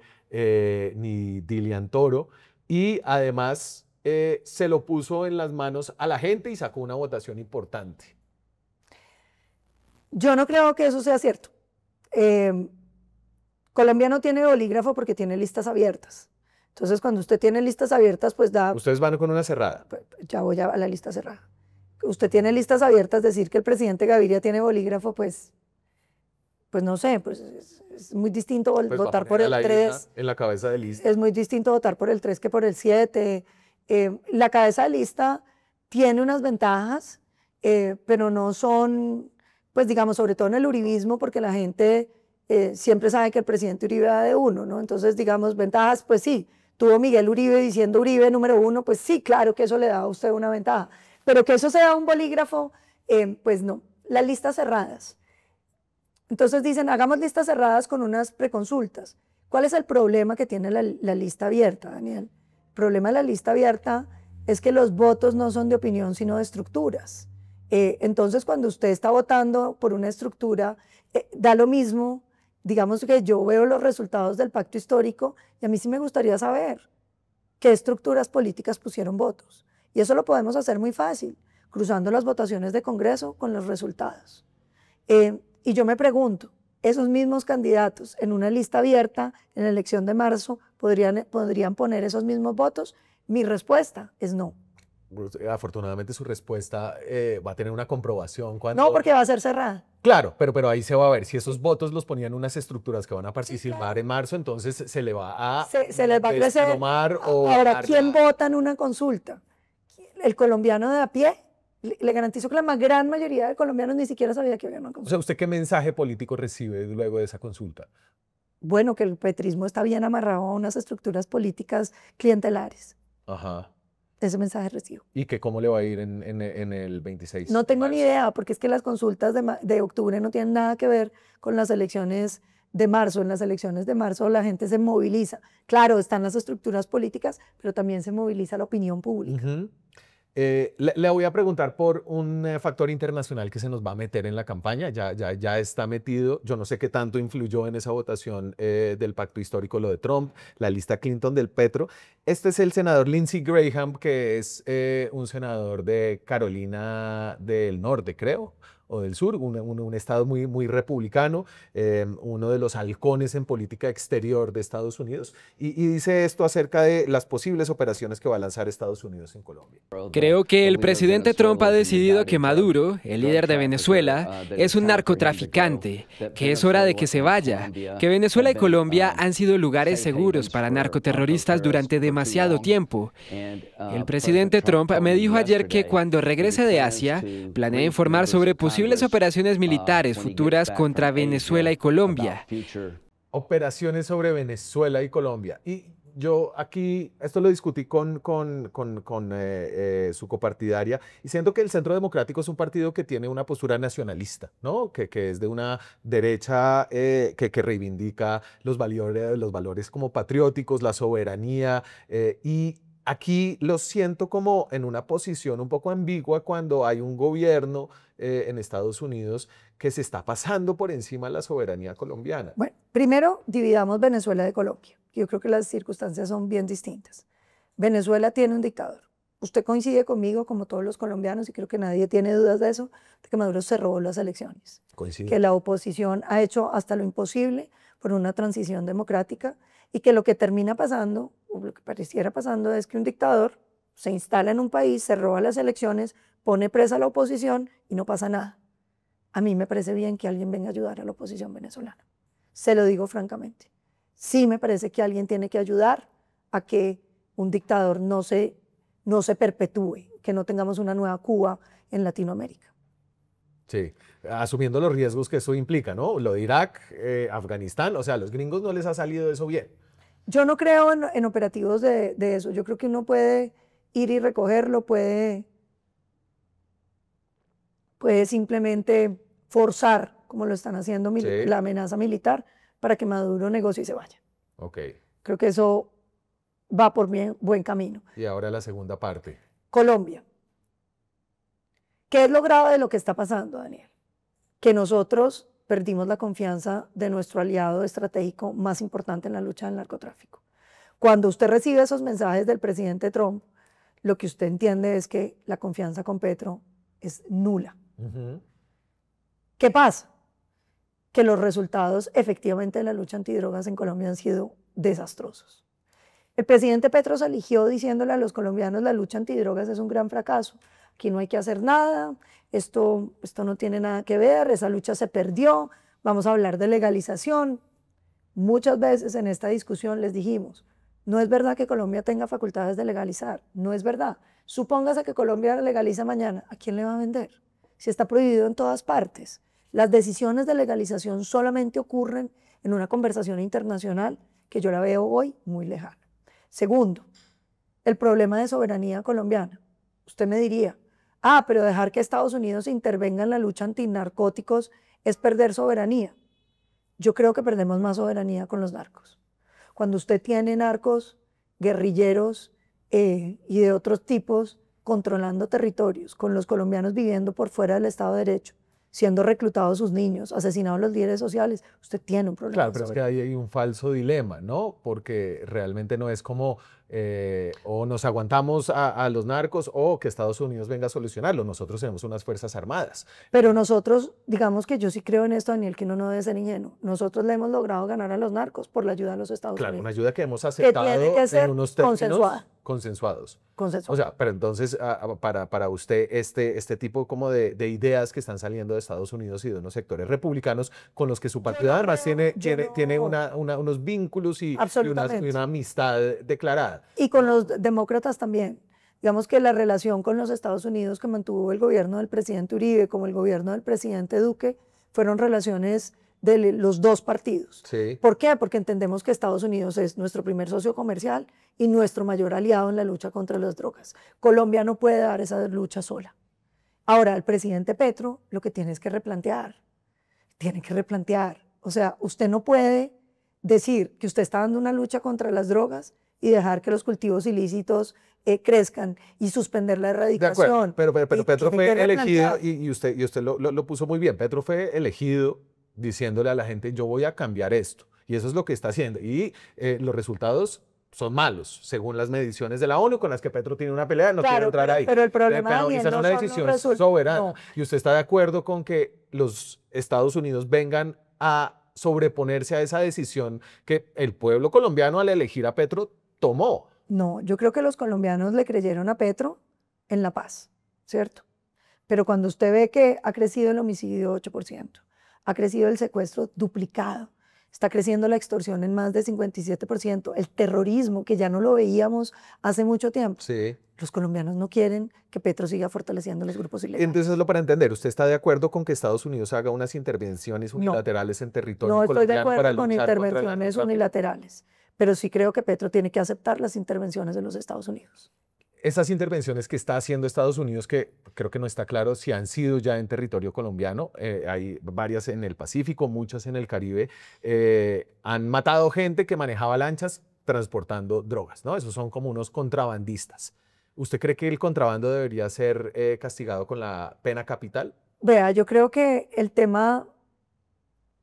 ni Dilian Toro, y además... se lo puso en las manos a la gente y sacó una votación importante. Yo no creo que eso sea cierto. Colombia no tiene bolígrafo porque tiene listas abiertas. Entonces, cuando usted tiene listas abiertas, pues da... Ustedes van con una cerrada. Ya voy a la lista cerrada. Usted tiene listas abiertas, decir que el presidente Gaviria tiene bolígrafo, pues no sé, pues es muy distinto votar por el 3. En la cabeza de lista. Es muy distinto votar por el 3 que por el 7. La cabeza de lista tiene unas ventajas, pero no son, pues digamos, sobre todo en el uribismo, porque la gente siempre sabe que el presidente Uribe da de 1, ¿no? Entonces, digamos, ventajas, pues sí, tuvo Miguel Uribe diciendo Uribe número 1, pues sí, claro que eso le da a usted una ventaja, pero que eso sea un bolígrafo, pues no. Las listas cerradas. Entonces dicen, hagamos listas cerradas con unas preconsultas. ¿Cuál es el problema que tiene la lista abierta, Daniel? El problema de la lista abierta es que los votos no son de opinión, sino de estructuras. Entonces, cuando usted está votando por una estructura, da lo mismo digamos que yo veo los resultados del pacto histórico y a mí sí me gustaría saber qué estructuras políticas pusieron votos. Y eso lo podemos hacer muy fácil, cruzando las votaciones de Congreso con los resultados. Y yo me pregunto, esos mismos candidatos en una lista abierta en la elección de marzo, ¿podrían poner esos mismos votos? Mi respuesta es no. Afortunadamente su respuesta va a tener una comprobación cuando... No, porque va a ser cerrada. Claro, pero ahí se va a ver. Si esos votos los ponían unas estructuras que van a participar en marzo, entonces se le va a... Se les va a crecer. Ahora, ¿quién vota en una consulta? ¿El colombiano de a pie? Le garantizo que la gran mayoría de colombianos ni siquiera sabía que había una consulta. O sea, ¿usted qué mensaje político recibe luego de esa consulta? Bueno, que el petrismo está bien amarrado a unas estructuras políticas clientelares. Ajá. Ese mensaje recibo. ¿Y que cómo le va a ir en el 26? No tengo ni idea, porque es que las consultas de octubre no tienen nada que ver con las elecciones de marzo. En las elecciones de marzo la gente se moviliza. Claro, están las estructuras políticas, pero también se moviliza la opinión pública. Le voy a preguntar por un factor internacional que se nos va a meter en la campaña, ya está metido. Yo no sé qué tanto influyó en esa votación del pacto histórico lo de Trump, la lista Clinton del Petro. Este es el senador Lindsey Graham, que es un senador de Carolina del Norte, creo, o del sur, un estado muy republicano, uno de los halcones en política exterior de Estados Unidos, y dice esto acerca de las posibles operaciones que va a lanzar Estados Unidos en Colombia. Creo que el presidente Trump ha decidido que Maduro, el líder de Venezuela, es un narcotraficante, que es hora de que se vaya, que Venezuela y Colombia han sido lugares seguros para narcoterroristas durante demasiado tiempo. El presidente Trump me dijo ayer que cuando regrese de Asia, planea informar sobre posibles operaciones militares futuras contra Venezuela y Colombia. Operaciones sobre Venezuela y Colombia. Y yo aquí, esto lo discutí con su copartidaria, y siento que el Centro Democrático es un partido que tiene una postura nacionalista, ¿no? Que es de una derecha que reivindica los valores como patrióticos, la soberanía, y aquí lo siento como en una posición un poco ambigua cuando hay un gobierno en Estados Unidos que se está pasando por encima de la soberanía colombiana. Bueno, primero dividamos Venezuela de Colombia. Yo creo que las circunstancias son bien distintas. Venezuela tiene un dictador. Usted coincide conmigo, como todos los colombianos, y creo que nadie tiene dudas de eso, de que Maduro se robó las elecciones. Coincido. Que la oposición ha hecho hasta lo imposible por una transición democrática, y que lo que termina pasando, o lo que pareciera pasando, es que un dictador se instala en un país, se roba las elecciones, pone presa a la oposición y no pasa nada. A mí me parece bien que alguien venga a ayudar a la oposición venezolana. Se lo digo francamente. Sí me parece que alguien tiene que ayudar a que un dictador no se perpetúe, que no tengamos una nueva Cuba en Latinoamérica. Sí, asumiendo los riesgos que eso implica, ¿no? Lo de Irak, Afganistán, o sea, a los gringos no les ha salido eso bien. Yo no creo en operativos de eso. Yo creo que uno puede ir y recogerlo, puede simplemente forzar, como lo están haciendo la amenaza militar, para que Maduro negocie y se vaya. Okay. Creo que eso va por buen camino. Y ahora la segunda parte. Colombia. ¿Qué es lo grave de lo que está pasando, Daniel? Que nosotros perdimos la confianza de nuestro aliado estratégico más importante en la lucha del narcotráfico. Cuando usted recibe esos mensajes del presidente Trump, lo que usted entiende es que la confianza con Petro es nula. ¿Qué pasa? Que los resultados efectivamente de la lucha antidrogas en Colombia han sido desastrosos. El presidente Petro se eligió diciéndole a los colombianos: la lucha antidrogas es un gran fracaso, aquí no hay que hacer nada, esto no tiene nada que ver, esa lucha se perdió, vamos a hablar de legalización. Muchas veces en esta discusión les dijimos: no es verdad que Colombia tenga facultades de legalizar, no es verdad. Supóngase que Colombia legaliza mañana, ¿a quién le va a vender? Si está prohibido en todas partes. Las decisiones de legalización solamente ocurren en una conversación internacional que yo la veo hoy muy lejana. Segundo, el problema de soberanía colombiana. Usted me diría: pero dejar que Estados Unidos intervenga en la lucha antinarcóticos es perder soberanía. Yo creo que perdemos más soberanía con los narcos. Cuando usted tiene narcos, guerrilleros y de otros tipos controlando territorios, con los colombianos viviendo por fuera del Estado de Derecho, siendo reclutados sus niños, asesinados los líderes sociales, usted tiene un problema. Claro, pero es que ahí hay un falso dilema, ¿no? Porque realmente no es como o nos aguantamos a los narcos o que Estados Unidos venga a solucionarlo. Nosotros tenemos unas fuerzas armadas. Pero nosotros, digamos que yo sí creo en esto, Daniel, que uno no debe ser ingenuo. Nosotros le hemos logrado ganar a los narcos por la ayuda de los Estados Claro, Unidos. una ayuda que hemos aceptado tiene que ser en unos términos consensuada. consensuados. O sea, pero entonces para usted este tipo como de ideas que están saliendo de Estados Unidos y de unos sectores republicanos con los que su partido además tiene unos vínculos y una amistad declarada. Y con los demócratas también. Digamos que la relación con los Estados Unidos que mantuvo el gobierno del presidente Uribe como el gobierno del presidente Duque fueron relaciones de los dos partidos. Sí. ¿Por qué? Porque entendemos que Estados Unidos es nuestro primer socio comercial y nuestro mayor aliado en la lucha contra las drogas. Colombia no puede dar esa lucha sola. Ahora, el presidente Petro lo que tiene es que replantear. Tiene que replantear. O sea, usted no puede decir que usted está dando una lucha contra las drogas y dejar que los cultivos ilícitos crezcan y suspender la erradicación. Pero Petro fue elegido y usted lo puso muy bien. Petro fue elegido diciéndole a la gente, yo voy a cambiar esto. Y eso es lo que está haciendo. Y los resultados son malos, según las mediciones de la ONU, con las que Petro tiene una pelea, no quiero entrar ahí. Pero el problema, Daniel, esa es una decisión soberana. No. ¿Y usted está de acuerdo con que los Estados Unidos vengan a sobreponerse a esa decisión que el pueblo colombiano al elegir a Petro tomó? No, yo creo que los colombianos le creyeron a Petro en la paz, ¿cierto? Pero cuando usted ve que ha crecido el homicidio 8%, ha crecido el secuestro duplicado, está creciendo la extorsión en más de 57%, el terrorismo, que ya no lo veíamos hace mucho tiempo. Sí. Los colombianos no quieren que Petro siga fortaleciendo los grupos ilegales. Entonces, es lo para entender, ¿usted está de acuerdo con que Estados Unidos haga unas intervenciones unilaterales en territorio colombiano? No estoy de acuerdo con intervenciones unilaterales, pero sí creo que Petro tiene que aceptar las intervenciones de los Estados Unidos. Esas intervenciones que está haciendo Estados Unidos, que creo que no está claro si han sido ya en territorio colombiano, hay varias en el Pacífico, muchas en el Caribe, han matado gente que manejaba lanchas transportando drogas, ¿no? Esos son como unos contrabandistas. ¿Usted cree que el contrabando debería ser castigado con la pena capital? Vea, yo creo que el tema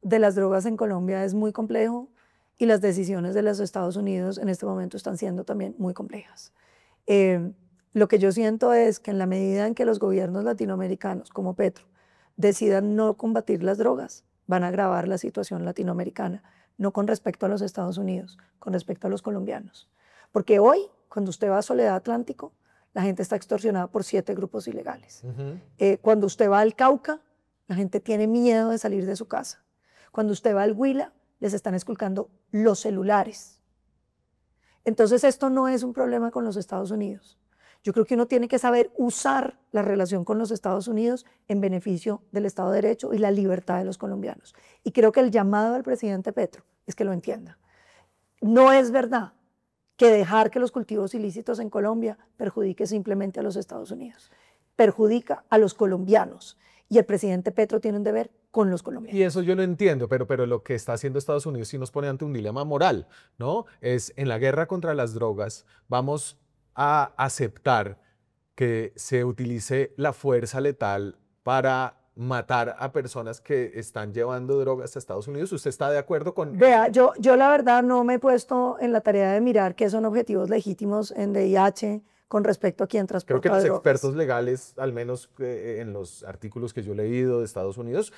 de las drogas en Colombia es muy complejo y las decisiones de los Estados Unidos en este momento están siendo también muy complejas. Lo que yo siento es que en la medida en que los gobiernos latinoamericanos como Petro decidan no combatir las drogas, van a agravar la situación latinoamericana, no con respecto a los Estados Unidos, con respecto a los colombianos. Porque hoy, cuando usted va a Soledad Atlántico, la gente está extorsionada por 7 grupos ilegales. Cuando usted va al Cauca, la gente tiene miedo de salir de su casa. Cuando usted va al Huila, les están esculcando los celulares. Entonces esto no es un problema con los Estados Unidos. Yo creo que uno tiene que saber usar la relación con los Estados Unidos en beneficio del Estado de Derecho y la libertad de los colombianos. Y creo que el llamado del presidente Petro es que lo entienda. No es verdad que dejar que los cultivos ilícitos en Colombia perjudique simplemente a los Estados Unidos. Perjudica a los colombianos. Y el presidente Petro tiene un deber con los colombianos. Y eso yo lo entiendo, pero lo que está haciendo Estados Unidos sí nos pone ante un dilema moral, ¿no? Es en la guerra contra las drogas, vamos a aceptar que se utilice la fuerza letal para matar a personas que están llevando drogas a Estados Unidos. ¿Usted está de acuerdo con...? Vea, yo la verdad no me he puesto en la tarea de mirar qué son objetivos legítimos en VIH, con respecto a quién transporta Creo que los drogas. expertos legales, al menos en los artículos que yo he leído de Estados Unidos,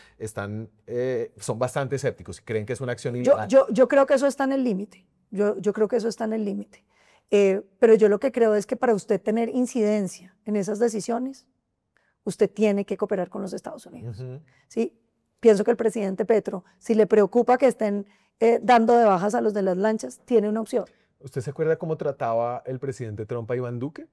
son bastante escépticos y creen que es una acción ilegal. Yo creo que eso está en el límite. Yo creo que eso está en el límite. Pero yo lo que creo es que para usted tener incidencia en esas decisiones, usted tiene que cooperar con los Estados Unidos. ¿Sí? Pienso que el presidente Petro, si le preocupa que estén dando de bajas a los de las lanchas, tiene una opción. ¿Usted se acuerda cómo trataba el presidente Trump a Iván Duque?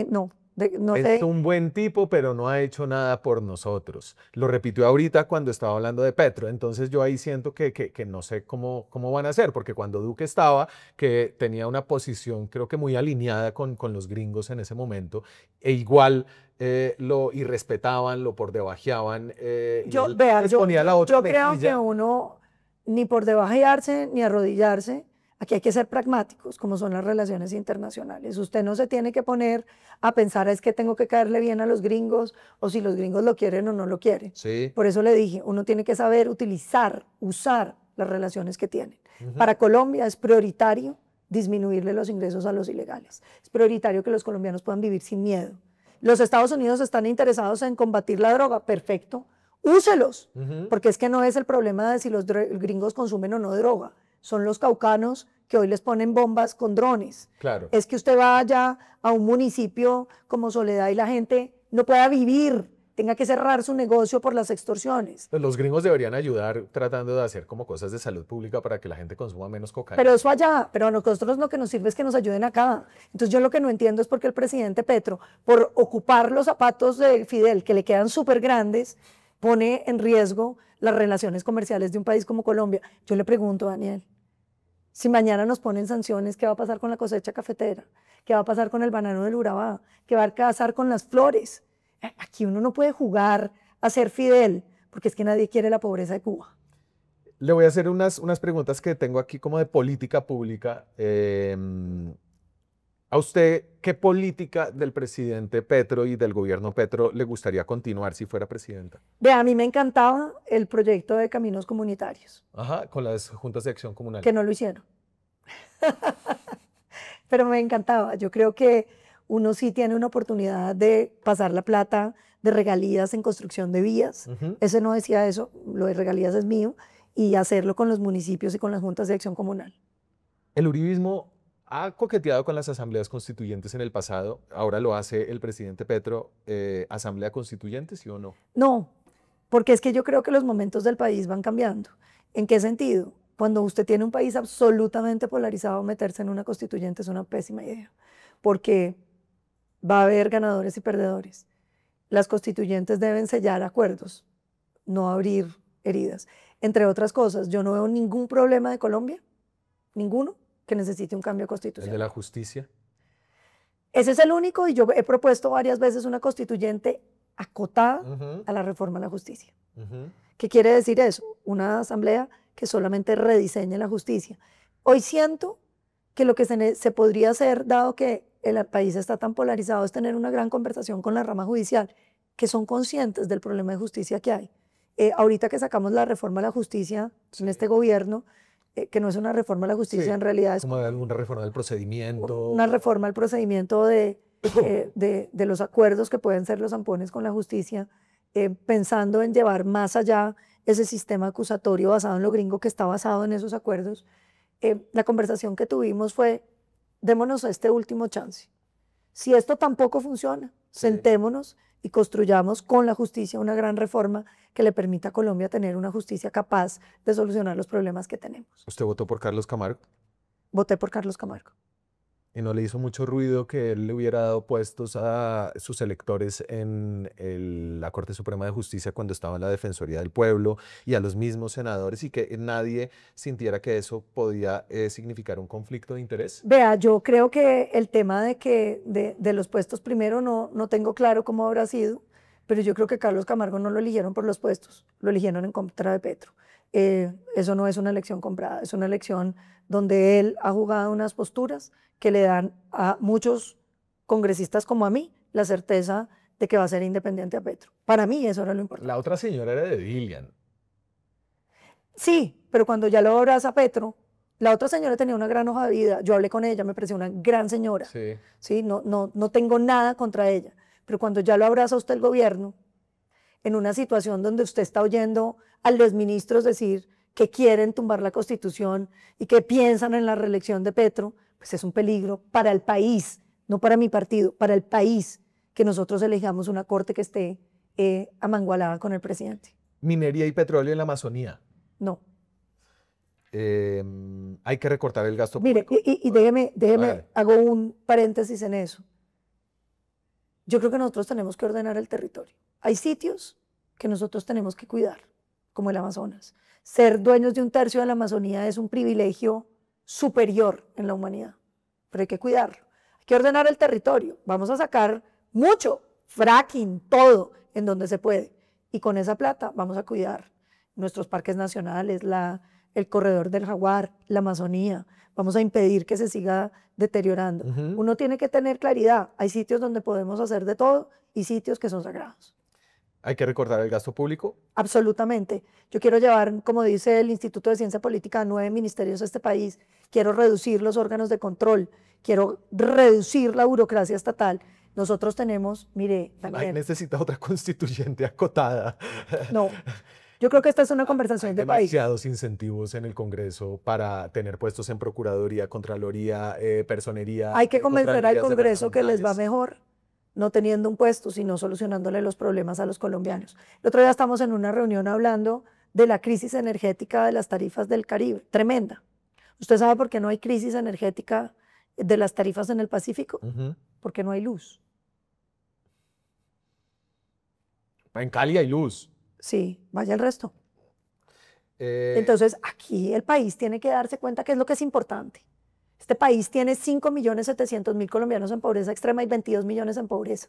No es sé. un buen tipo, pero no ha hecho nada por nosotros. Lo repitió ahorita cuando estaba hablando de Petro. Entonces yo ahí siento que no sé cómo van a hacer, porque cuando Duque estaba, que tenía una posición creo que muy alineada con los gringos en ese momento, e igual lo irrespetaban, lo por debajeaban. Yo creo que uno, ni por debajearse ni arrodillarse, Aquí hay que ser pragmáticos, como son las relaciones internacionales. Usted no se tiene que poner a pensar es que tengo que caerle bien a los gringos o si los gringos lo quieren o no lo quieren. Sí. Por eso le dije, uno tiene que saber usar las relaciones que tienen. Para Colombia es prioritario disminuirle los ingresos a los ilegales. Es prioritario que los colombianos puedan vivir sin miedo. Los Estados Unidos están interesados en combatir la droga, perfecto, úselos, porque es que no es el problema de si los gringos consumen o no droga. Son los caucanos que hoy les ponen bombas con drones. Claro. Es que usted vaya a un municipio como Soledad y la gente no pueda vivir, tenga que cerrar su negocio por las extorsiones. Pues los gringos deberían ayudar tratando de hacer como cosas de salud pública para que la gente consuma menos cocaína. Pero eso allá, pero a nosotros lo que nos sirve es que nos ayuden acá. Entonces yo lo que no entiendo es por qué el presidente Petro, por ocupar los zapatos de Fidel, que le quedan súper grandes, pone en riesgo las relaciones comerciales de un país como Colombia. Yo le pregunto, Daniel, si mañana nos ponen sanciones, ¿qué va a pasar con la cosecha cafetera? ¿Qué va a pasar con el banano del Urabá? ¿Qué va a pasar con las flores? Aquí uno no puede jugar a ser Fidel, porque es que nadie quiere la pobreza de Cuba. Le voy a hacer unas preguntas que tengo aquí como de política pública. ¿A usted qué política del presidente Petro y del gobierno Petro le gustaría continuar si fuera presidenta? Vea, a mí me encantaba el proyecto de caminos comunitarios. Ajá, con las juntas de acción comunal. Que no lo hicieron. Pero me encantaba. Yo creo que uno sí tiene una oportunidad de pasar la plata de regalías en construcción de vías. Ese no decía eso, lo de regalías es mío, y hacerlo con los municipios y con las juntas de acción comunal. El uribismo ha coqueteado con las asambleas constituyentes en el pasado, ahora lo hace el presidente Petro. ¿Asamblea constituyente, sí o no? No, porque es que yo creo que los momentos del país van cambiando. ¿En qué sentido? Cuando usted tiene un país absolutamente polarizado, meterse en una constituyente es una pésima idea, porque va a haber ganadores y perdedores. Las constituyentes deben sellar acuerdos, no abrir heridas. Entre otras cosas, yo no veo ningún problema de Colombia, ninguno, que necesite un cambio constitucional. ¿El de la justicia? Ese es el único, y yo he propuesto varias veces una constituyente acotada a la reforma a la justicia. ¿Qué quiere decir eso? Una asamblea que solamente rediseñe la justicia. Hoy siento que lo que se podría hacer, dado que el país está tan polarizado, es tener una gran conversación con la rama judicial, que son conscientes del problema de justicia que hay. Ahorita que sacamos la reforma a la justicia en este gobierno, que no es una reforma a la justicia, en realidad es como alguna reforma del procedimiento. Una reforma al procedimiento de los acuerdos que pueden ser los zampones con la justicia, pensando en llevar más allá ese sistema acusatorio basado en lo gringo que está basado en esos acuerdos. La conversación que tuvimos fue, démonos este último chance. Si esto tampoco funciona, sentémonos y construyamos con la justicia una gran reforma que le permita a Colombia tener una justicia capaz de solucionar los problemas que tenemos. ¿Usted votó por Carlos Camargo? Voté por Carlos Camargo. ¿Y no le hizo mucho ruido que él le hubiera dado puestos a sus electores en la Corte Suprema de Justicia cuando estaba en la Defensoría del Pueblo y a los mismos senadores, y que nadie sintiera que eso podía significar un conflicto de interés? Vea, yo creo que el tema de los puestos, primero no tengo claro cómo habrá sido, pero yo creo que Carlos Camargo no lo eligieron por los puestos, lo eligieron en contra de Petro. Eso no es una elección comprada, es una elección donde él ha jugado unas posturas que le dan a muchos congresistas como a mí la certeza de que va a ser independiente a Petro. Para mí eso era lo importante. La otra señora era de Dilian. Sí, pero cuando ya lo abraza Petro, la otra señora tenía una gran hoja de vida. Yo hablé con ella, me pareció una gran señora. Sí, no tengo nada contra ella. Pero cuando ya lo abraza usted el gobierno, en una situación donde usted está oyendo a los ministros decir que quieren tumbar la Constitución y que piensan en la reelección de Petro, pues es un peligro para el país, no para mi partido, para el país, que nosotros elijamos una corte que esté amangualada con el presidente. ¿Minería y petróleo en la Amazonía? No. ¿Hay que recortar el gasto público? Mire, y déjeme, hago un paréntesis en eso. Yo creo que nosotros tenemos que ordenar el territorio. Hay sitios que nosotros tenemos que cuidar, como el Amazonas. Ser dueños de un tercio de la Amazonía es un privilegio superior en la humanidad, pero hay que cuidarlo. Hay que ordenar el territorio. Vamos a sacar mucho, fracking, todo, en donde se puede. Y con esa plata vamos a cuidar nuestros parques nacionales, el corredor del Jaguar, la Amazonía. Vamos a impedir que se siga deteriorando. Uno tiene que tener claridad. Hay sitios donde podemos hacer de todo y sitios que son sagrados. ¿Hay que recortar el gasto público? Absolutamente. Yo quiero llevar, como dice el Instituto de Ciencia Política, a 9 ministerios de este país. Quiero reducir los órganos de control. Quiero reducir la burocracia estatal. Nosotros tenemos, mire, Daniel. Ay, necesita otra constituyente acotada. No. Yo creo que esta es una conversación de país. Demasiados incentivos en el Congreso para tener puestos en Procuraduría, Contraloría, Personería. Hay que convencer al Congreso que les va mejor no teniendo un puesto, sino solucionándole los problemas a los colombianos. El otro día estamos en una reunión hablando de la crisis energética de las tarifas del Caribe, tremenda. ¿Usted sabe por qué no hay crisis energética de las tarifas en el Pacífico? Porque no hay luz. En Cali hay luz. Sí, vaya el resto. Entonces, aquí el país tiene que darse cuenta que es lo que es importante. Este país tiene 5.700.000 colombianos en pobreza extrema y 22 millones en pobreza.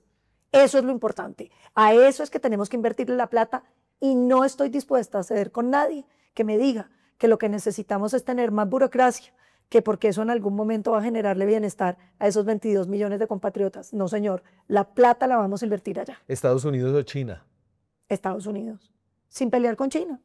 Eso es lo importante. A eso es que tenemos que invertirle la plata y no estoy dispuesta a ceder con nadie que me diga que lo que necesitamos es tener más burocracia, que porque eso en algún momento va a generarle bienestar a esos 22 millones de compatriotas. No, señor, la plata la vamos a invertir allá. ¿Estados Unidos o China? Estados Unidos, sin pelear con China.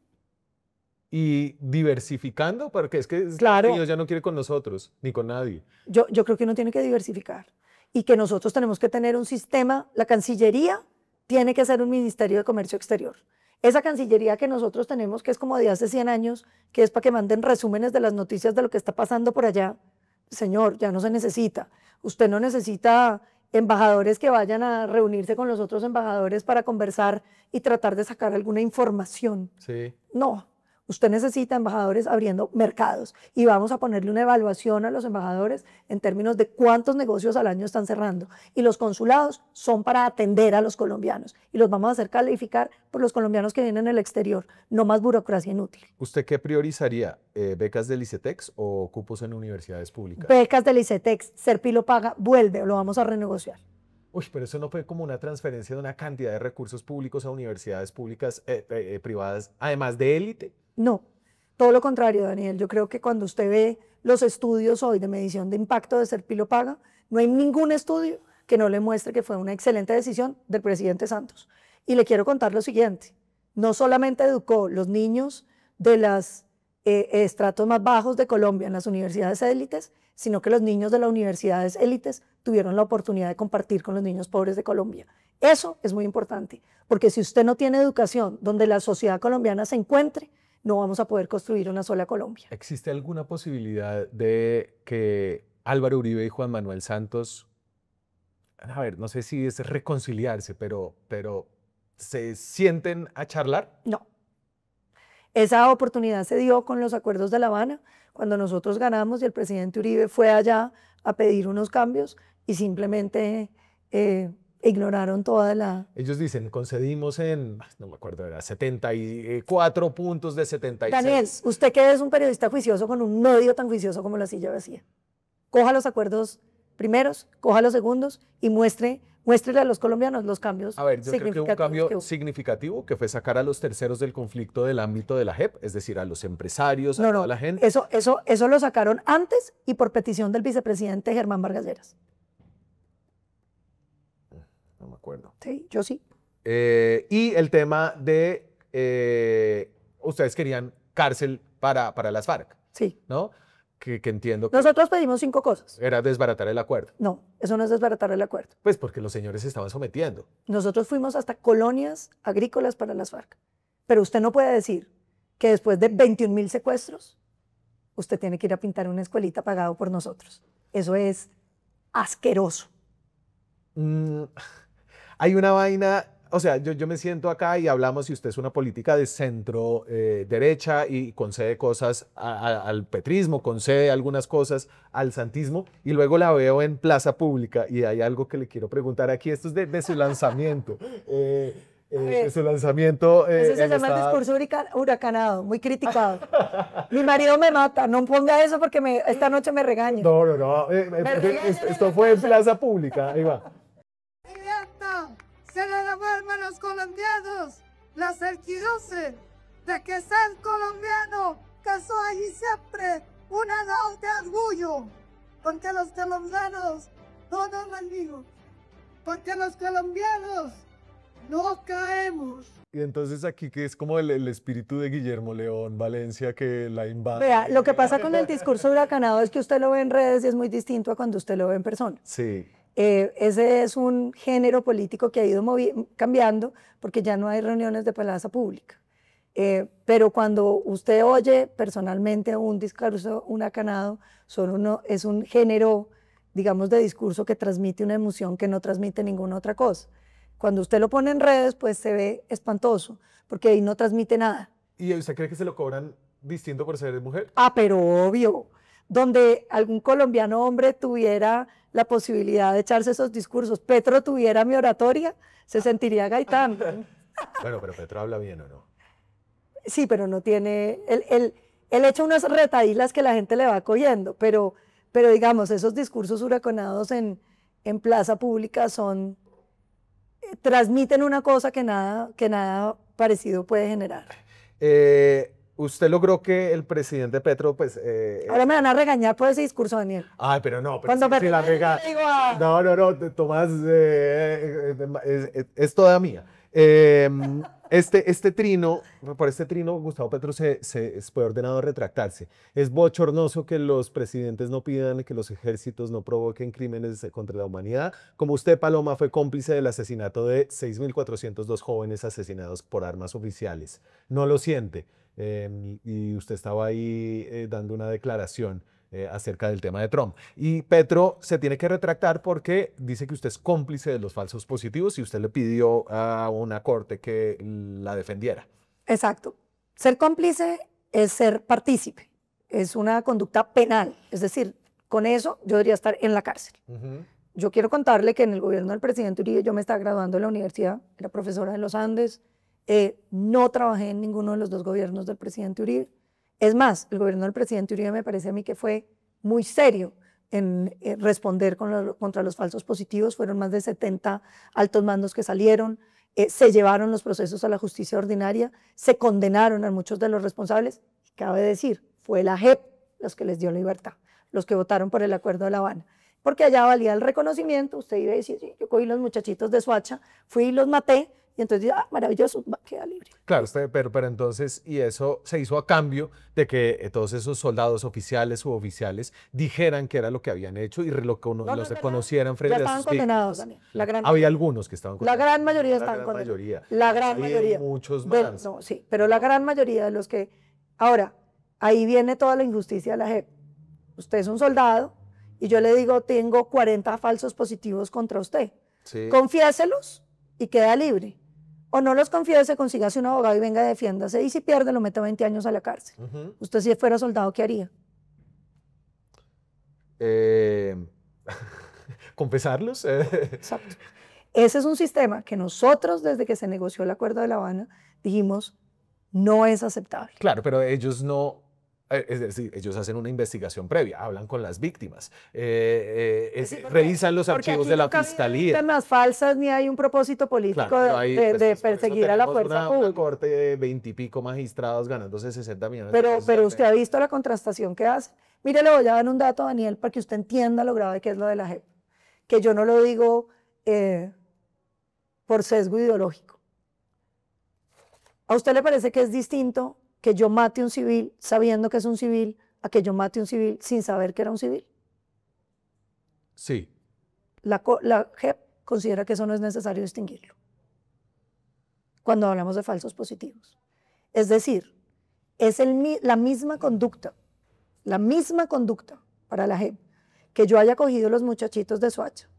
Y diversificando, porque es que claro, Estados Unidos ya no quiere con nosotros, ni con nadie. Yo creo que uno tiene que diversificar y que nosotros tenemos que tener un sistema, la Cancillería tiene que ser un Ministerio de Comercio Exterior. Esa Cancillería que nosotros tenemos, que es como de hace 100 años, que es para que manden resúmenes de las noticias de lo que está pasando por allá, señor, ya no se necesita. Usted no necesita embajadores que vayan a reunirse con los otros embajadores para conversar y tratar de sacar alguna información. Sí. No, usted necesita embajadores abriendo mercados y vamos a ponerle una evaluación a los embajadores en términos de cuántos negocios al año están cerrando. Y los consulados son para atender a los colombianos y los vamos a hacer calificar por los colombianos que vienen del exterior, no más burocracia inútil. ¿Usted qué priorizaría? ¿Becas del ICETEX o cupos en universidades públicas? Becas del ICETEX, Serpi lo paga, vuelve o lo vamos a renegociar. Uy, pero eso no fue como una transferencia de una cantidad de recursos públicos a universidades públicas privadas, además de élite. No, todo lo contrario, Daniel. Yo creo que cuando usted ve los estudios hoy de medición de impacto de Serpi lo paga, no hay ningún estudio que no le muestre que fue una excelente decisión del presidente Santos. Y le quiero contar lo siguiente, no solamente educó los niños de los estratos más bajos de Colombia en las universidades élites, sino que los niños de las universidades élites tuvieron la oportunidad de compartir con los niños pobres de Colombia. Eso es muy importante, porque si usted no tiene educación donde la sociedad colombiana se encuentre, no vamos a poder construir una sola Colombia. ¿Existe alguna posibilidad de que Álvaro Uribe y Juan Manuel Santos, a ver, no sé si es reconciliarse, pero se sienten a charlar? No. Esa oportunidad se dio con los acuerdos de La Habana, cuando nosotros ganamos y el presidente Uribe fue allá a pedir unos cambios y simplemente ignoraron toda la... Ellos dicen, concedimos en, no me acuerdo, era 74 puntos de 76. Daniel, usted que es un periodista juicioso con un medio tan juicioso como La Silla Vacía, coja los acuerdos primeros, coja los segundos y muéstrele a los colombianos los cambios. A ver, yo creo que un cambio significativo que fue sacar a los terceros del conflicto del ámbito de la JEP, es decir, a los empresarios, a toda la gente. Eso lo sacaron antes y por petición del vicepresidente Germán Vargas Lleras. No me acuerdo. Sí, yo sí. Y el tema de, ustedes querían cárcel para las FARC. Sí. ¿No? Que entiendo que... Nosotros pedimos 5 cosas. Era desbaratar el acuerdo. No, eso no es desbaratar el acuerdo. Pues porque los señores se estaban sometiendo. Nosotros fuimos hasta colonias agrícolas para las FARC. Pero usted no puede decir que después de 21.000 secuestros, usted tiene que ir a pintar una escuelita pagado por nosotros. Eso es asqueroso. Hay una vaina... O sea, yo me siento acá y hablamos y usted es una política de centro derecha y concede cosas al petrismo, concede algunas cosas al santismo y luego la veo en plaza pública y hay algo que le quiero preguntar aquí. Esto es de su lanzamiento. De su lanzamiento. Ese se llama el discurso huracanado, muy criticado. Mi marido me mata, no ponga eso porque esta noche me regaña. No. Esto fue en plaza pública. Ahí va. Se le devuelven a los colombianos la certidumbre de que ser colombiano que soy siempre una voz de orgullo, porque los colombianos no nos rendimos, porque los colombianos no caemos. Y entonces aquí que es como el espíritu de Guillermo León Valencia que la invade. Vea, lo que pasa con el discurso huracanado es que usted lo ve en redes y es muy distinto a cuando usted lo ve en persona. Sí. Ese es un género político que ha ido cambiando porque ya no hay reuniones de plaza pública. Pero cuando usted oye personalmente un discurso huracanado, es un género, digamos, de discurso que transmite una emoción que no transmite ninguna otra cosa. Cuando usted lo pone en redes, pues se ve espantoso, porque ahí no transmite nada. ¿Y usted cree que se lo cobran distinto por ser mujer? Ah, pero obvio. Donde algún colombiano hombre tuviera la posibilidad de echarse esos discursos, Petro tuviera mi oratoria, se sentiría Gaitán. Bueno, pero Petro habla bien, ¿o no? Sí, pero no tiene... Él echa unas retahílas que la gente le va cogiendo, pero digamos, esos discursos huracanados en plaza pública transmiten una cosa que nada parecido puede generar. Usted logró que el presidente Petro, pues... Ahora me van a regañar por ese discurso, Daniel. Ay, pero no, pero Cuando si la rega... No, Tomás, es toda mía. Este trino, por este trino, Gustavo Petro fue ordenado a retractarse. Es bochornoso que los presidentes no pidan que los ejércitos no provoquen crímenes contra la humanidad. Como usted, Paloma, fue cómplice del asesinato de 6.402 jóvenes asesinados por armas oficiales. No lo siente. Y usted estaba ahí dando una declaración acerca del tema de Trump. Y Petro se tiene que retractar porque dice que usted es cómplice de los falsos positivos y usted le pidió a una corte que la defendiera. Exacto. Ser cómplice es ser partícipe. Es una conducta penal. Es decir, con eso yo debería estar en la cárcel. Yo quiero contarle que en el gobierno del presidente Uribe yo me estaba graduando de la universidad, era profesora de los Andes, no trabajé en ninguno de los dos gobiernos del presidente Uribe. Es más, el gobierno del presidente Uribe me parece a mí que fue muy serio en responder contra los falsos positivos. Fueron más de 70 altos mandos que salieron, se llevaron los procesos a la justicia ordinaria, se condenaron a muchos de los responsables. Y cabe decir, fue la JEP los que les dio libertad, los que votaron por el Acuerdo de La Habana. Porque allá valía el reconocimiento, usted iba a decir, sí, yo cogí los muchachitos de Soacha, fui y los maté, y entonces, maravilloso, queda libre. Claro, pero entonces, y eso se hizo a cambio de que todos esos soldados oficiales, suboficiales, dijeran que era lo que habían hecho y los reconocieran frente a sus estaban condenados, Daniel. Había algunos que estaban condenados. La gran mayoría estaban condenados. La gran mayoría. Muchos más. No, sí, pero la gran mayoría de los que... Ahora, ahí viene toda la injusticia de la JEP. Usted es un soldado y yo le digo, tengo 40 falsos positivos contra usted. Sí. Confiéselos y queda libre. O no los confiese, consígase un abogado y venga, defiéndase. Y si pierde, lo mete 20 años a la cárcel. Usted, si fuera soldado, ¿qué haría? ¿Confesarlos? Exacto. Ese es un sistema que nosotros, desde que se negoció el Acuerdo de La Habana, dijimos, no es aceptable. Claro, pero ellos no... Es decir, ellos hacen una investigación previa, hablan con las víctimas, revisan los archivos de la fiscalía. No hay víctimas falsas ni hay un propósito político de perseguir a la fuerza pública. Una corte de 20 y pico magistrados ganándose 60 millones. Pero usted ha visto la contrastación que hace. Mire, le voy a dar un dato, Daniel, para que usted entienda lo grave que es lo de la JEP. Que yo no lo digo por sesgo ideológico. ¿A usted le parece que es distinto que yo mate a un civil sabiendo que es un civil a que yo mate a un civil sin saber que era un civil? Sí. La JEP considera que eso no es necesario distinguirlo cuando hablamos de falsos positivos. Es decir, es la misma conducta para la JEP que yo haya cogido los muchachitos de Soacha,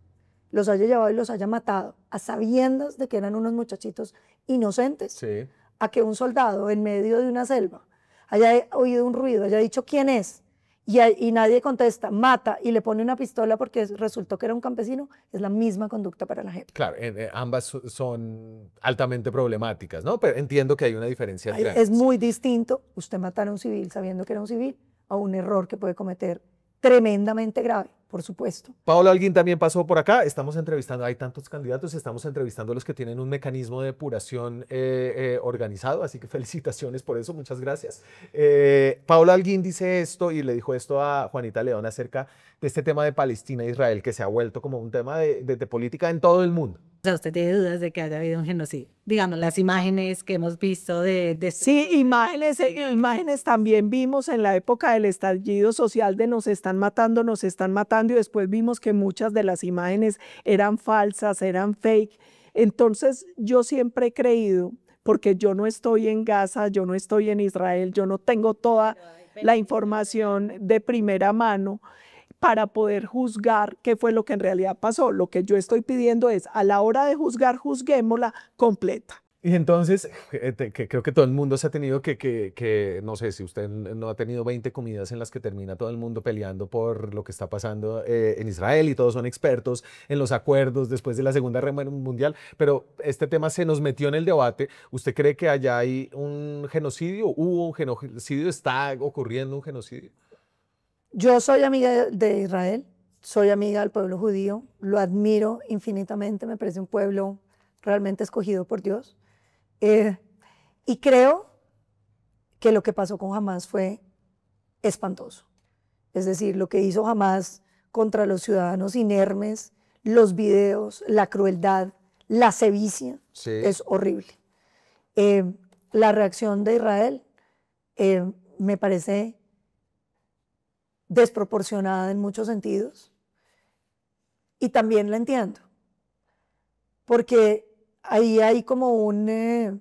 los haya llevado y los haya matado a sabiendas de que eran unos muchachitos inocentes. Sí. A que un soldado en medio de una selva haya oído un ruido, haya dicho quién es, y nadie contesta, mata y le pone una pistola porque resultó que era un campesino, es la misma conducta para la JEP. Claro, ambas son altamente problemáticas, ¿no? Pero entiendo que hay una diferencia. Es muy distinto usted matar a un civil sabiendo que era un civil a un error que puede cometer tremendamente grave. por supuesto. Paola Holguín también pasó por acá. Estamos entrevistando, hay tantos candidatos, estamos entrevistando a los que tienen un mecanismo de depuración organizado, así que felicitaciones por eso, muchas gracias. Paola Holguín dice esto y le dijo esto a Juanita León acerca de este tema de Palestina e Israel, que se ha vuelto como un tema de política en todo el mundo. O sea, ¿usted tiene dudas de que haya habido un genocidio? Digamos, las imágenes que hemos visto de... Sí, imágenes también vimos en la época del estallido social de nos están matando, y después vimos que muchas de las imágenes eran falsas, eran fake. Entonces, yo siempre he creído, porque yo no estoy en Gaza, yo no estoy en Israel, yo no tengo toda la información de primera mano para poder juzgar qué fue lo que en realidad pasó. Lo que yo estoy pidiendo es, a la hora de juzgar, juzguémosla completa. Y entonces, que creo que todo el mundo se ha tenido no sé, si usted no ha tenido 20 comidas en las que termina todo el mundo peleando por lo que está pasando en Israel y todos son expertos en los acuerdos después de la Segunda Guerra Mundial, pero este tema se nos metió en el debate. ¿Usted cree que allá hay un genocidio? ¿Hubo un genocidio? ¿Está ocurriendo un genocidio? Yo soy amiga de Israel, soy amiga del pueblo judío, lo admiro infinitamente, me parece un pueblo realmente escogido por Dios. Y creo que lo que pasó con Hamás fue espantoso. Es decir, lo que hizo Hamás contra los ciudadanos inermes, los videos, la crueldad, la sevicia, sí, es horrible. La reacción de Israel me parece desproporcionada en muchos sentidos y también la entiendo porque ahí hay como un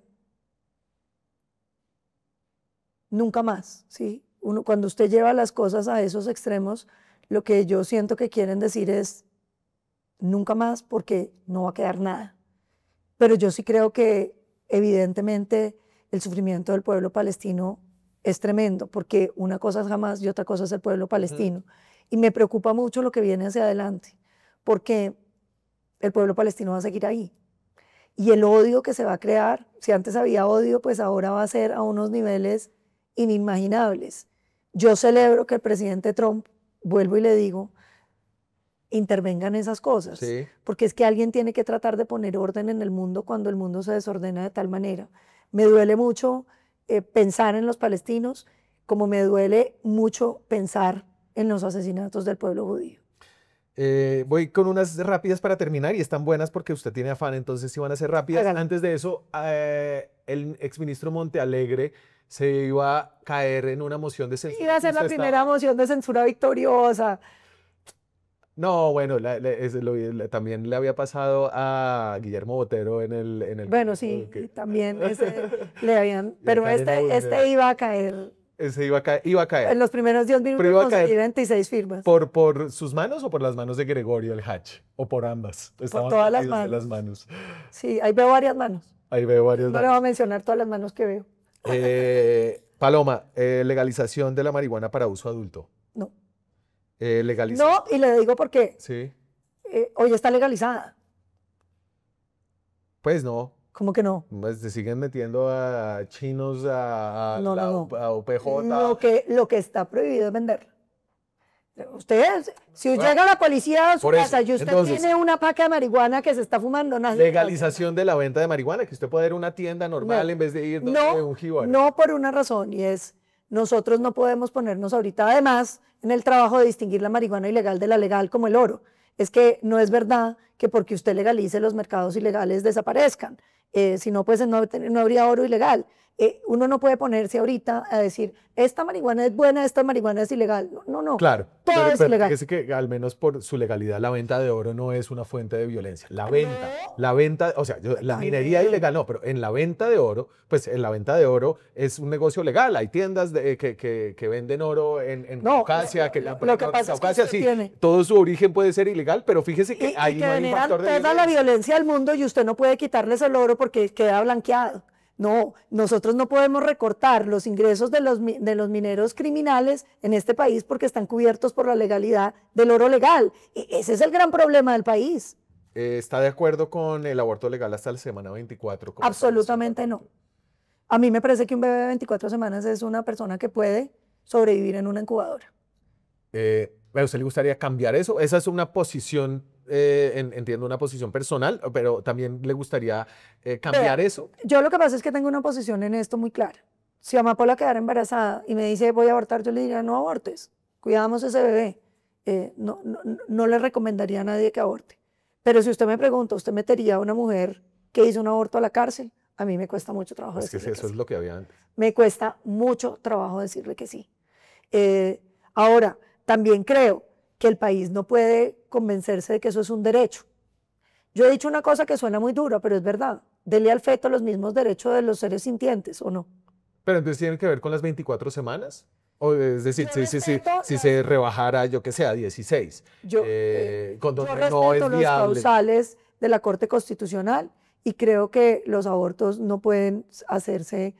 nunca más, ¿sí? Cuando usted lleva las cosas a esos extremos, lo que yo siento que quieren decir es nunca más porque no va a quedar nada. Pero yo sí creo que evidentemente el sufrimiento del pueblo palestino es tremendo, porque una cosa es Hamás y otra cosa es el pueblo palestino. Y me preocupa mucho lo que viene hacia adelante, porque el pueblo palestino va a seguir ahí. Y el odio que se va a crear, si antes había odio, pues ahora va a ser a unos niveles inimaginables. Yo celebro que el presidente Trump, vuelvo y le digo, intervenga en esas cosas, sí, porque es que alguien tiene que tratar de poner orden en el mundo cuando el mundo se desordena de tal manera. Me duele mucho pensar en los palestinos, como me duele mucho pensar en los asesinatos del pueblo judío. Voy con unas rápidas para terminar y están buenas porque usted tiene afán, entonces sí van a ser rápidas. Hágale. Antes de eso, el exministro Montealegre se iba a caer en una moción de censura. Iba a ser la primera moción de censura victoriosa. No, bueno, también le había pasado a Guillermo Botero en el bueno, sí, también le habían, pero este iba a caer. Ese iba a caer. En los primeros 10 minutos conseguí 26 firmas. ¿Por sus manos o por las manos de Gregorio el Hach? ¿O por ambas? Por todas las manos. Sí, ahí veo varias manos. Ahí veo varias manos. No le voy a mencionar todas las manos que veo. Paloma, legalización de la marihuana para uso adulto. No. No, y le digo por qué. Sí. Hoy está legalizada. Pues no. ¿Cómo que no? Pues se siguen metiendo a chinos, a OPJ. Lo que está prohibido es vender. Usted, si llega la policía a su casa y usted tiene una paca de marihuana que se está fumando, nadie. Legalización de la venta de marihuana, que usted puede ir a una tienda normal en vez de ir donde un jíbaro. No, por una razón, y es, nosotros no podemos ponernos ahorita, además, en el trabajo de distinguir la marihuana ilegal de la legal como el oro. Es que no es verdad que porque usted legalice los mercados ilegales desaparezcan. Si no, pues no habría oro ilegal. Uno no puede ponerse ahorita a decir, esta marihuana es buena, esta marihuana es ilegal. No. Claro. Todo es ilegal. Fíjese que al menos por su legalidad, la venta de oro no es una fuente de violencia. La venta, o sea, la minería ilegal no, pero en la venta de oro, pues en la venta de oro es un negocio legal. Hay tiendas que venden oro en Caucasia, lo que pasa es que sí, todo su origen puede ser ilegal, pero fíjese que ahí no hay un factor de violencia. La violencia del mundo y usted no puede quitarles el oro porque queda blanqueado. No, nosotros no podemos recortar los ingresos de los mineros criminales en este país porque están cubiertos por la legalidad del oro legal. Ese es el gran problema del país. ¿Está de acuerdo con el aborto legal hasta la semana 24? Absolutamente no. A mí me parece que un bebé de 24 semanas es una persona que puede sobrevivir en una incubadora. ¿A usted le gustaría cambiar eso? Esa es una posición, entiendo, una posición personal, pero también le gustaría cambiar eso. Yo lo que pasa es que tengo una posición en esto muy clara. Si Amapola quedara embarazada y me dice voy a abortar, yo le diría no abortes, cuidamos ese bebé. No le recomendaría a nadie que aborte. Pero si usted me pregunta, ¿usted metería a una mujer que hizo un aborto a la cárcel? A mí me cuesta mucho trabajo decirle que eso sí. es lo que había antes. Me cuesta mucho trabajo decirle que sí. Ahora, también creo que el país no puede convencerse de que eso es un derecho. Yo he dicho una cosa que suena muy dura, pero es verdad. Dele al feto los mismos derechos de los seres sintientes, ¿o no? Pero entonces tiene que ver con las 24 semanas. O, es decir, si se rebajara, yo que sé, a 16, yo cuando no respeto es los viable. causales de la Corte Constitucional y creo que los abortos no pueden hacerse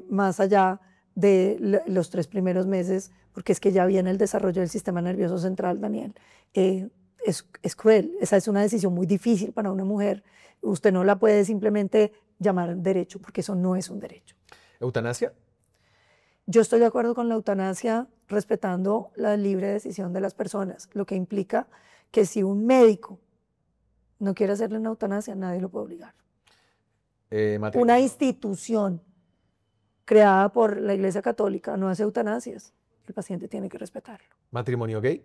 más allá de los 3 primeros meses, porque es que ya viene el desarrollo del sistema nervioso central, Daniel. Es cruel, esa es una decisión muy difícil para una mujer. Usted no la puede simplemente llamar derecho, porque eso no es un derecho. ¿Eutanasia? Yo estoy de acuerdo con la eutanasia respetando la libre decisión de las personas, lo que implica que si un médico no quiere hacerle una eutanasia, nadie lo puede obligar. Una institución creada por la Iglesia Católica no hace eutanasias, el paciente tiene que respetarlo. ¿Matrimonio gay?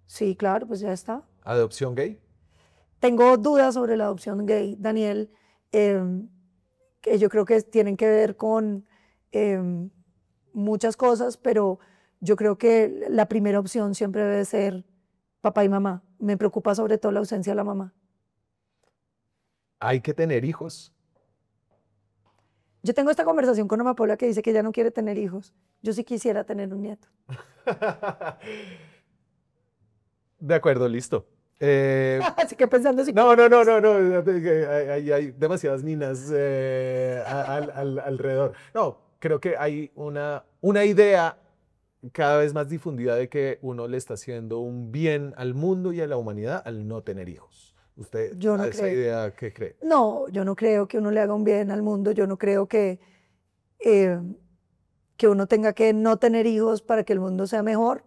Sí, claro, pues ya está. ¿Adopción gay? Tengo dudas sobre la adopción gay, Daniel, que yo creo que tienen que ver con muchas cosas, pero yo creo que la primera opción siempre debe ser papá y mamá. Me preocupa sobre todo la ausencia de la mamá. ¿Hay que tener hijos? Yo tengo esta conversación con Amapola que dice que ella no quiere tener hijos. Yo sí quisiera tener un nieto. De acuerdo, listo. Así que pensando si... No. Hay demasiadas ninas alrededor. No, creo que hay una idea cada vez más difundida de que uno le está haciendo un bien al mundo y a la humanidad al no tener hijos. ¿Usted a esa idea qué cree? No, yo no creo que uno le haga un bien al mundo. Yo no creo que uno tenga que no tener hijos para que el mundo sea mejor.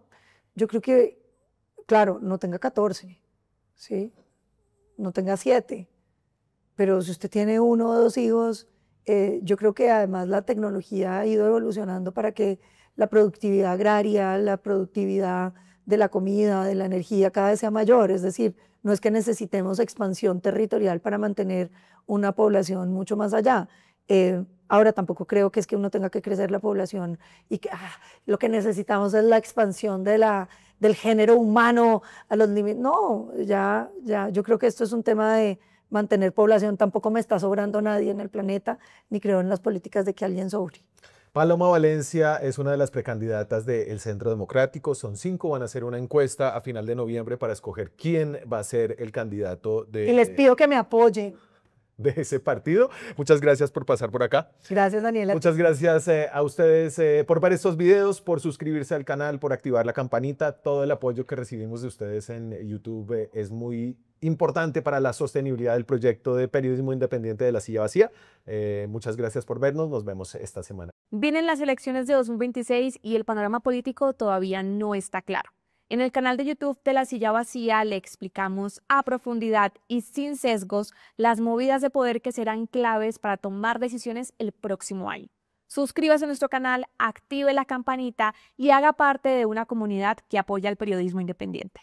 Yo creo que, claro, no tenga 14, ¿sí? No tenga 7. Pero si usted tiene 1 o 2 hijos, yo creo que además la tecnología ha ido evolucionando para que la productividad agraria, la productividad de la comida, de la energía cada vez sea mayor. Es decir, no es que necesitemos expansión territorial para mantener una población mucho más allá. Ahora tampoco creo que es que uno tenga que crecer la población y que lo que necesitamos es la expansión del género humano a los límites. No, ya, yo creo que esto es un tema de mantener población. Tampoco me está sobrando nadie en el planeta, ni creo en las políticas de que alguien sobre. Paloma Valencia es una de las precandidatas del Centro Democrático. Son 5, van a hacer una encuesta a final de noviembre para escoger quién va a ser el candidato de... Y les pido que me apoyen. De ese partido. Muchas gracias por pasar por acá. Gracias, Daniela. Muchas gracias a ustedes por ver estos videos, por suscribirse al canal, por activar la campanita. Todo el apoyo que recibimos de ustedes en YouTube es muy importante para la sostenibilidad del proyecto de periodismo independiente de La Silla Vacía. Muchas gracias por vernos. Nos vemos esta semana. Vienen las elecciones de 2026 y el panorama político todavía no está claro. En el canal de YouTube de La Silla Vacía le explicamos a profundidad y sin sesgos las movidas de poder que serán claves para tomar decisiones el próximo año. Suscríbase a nuestro canal, active la campanita y haga parte de una comunidad que apoya el periodismo independiente.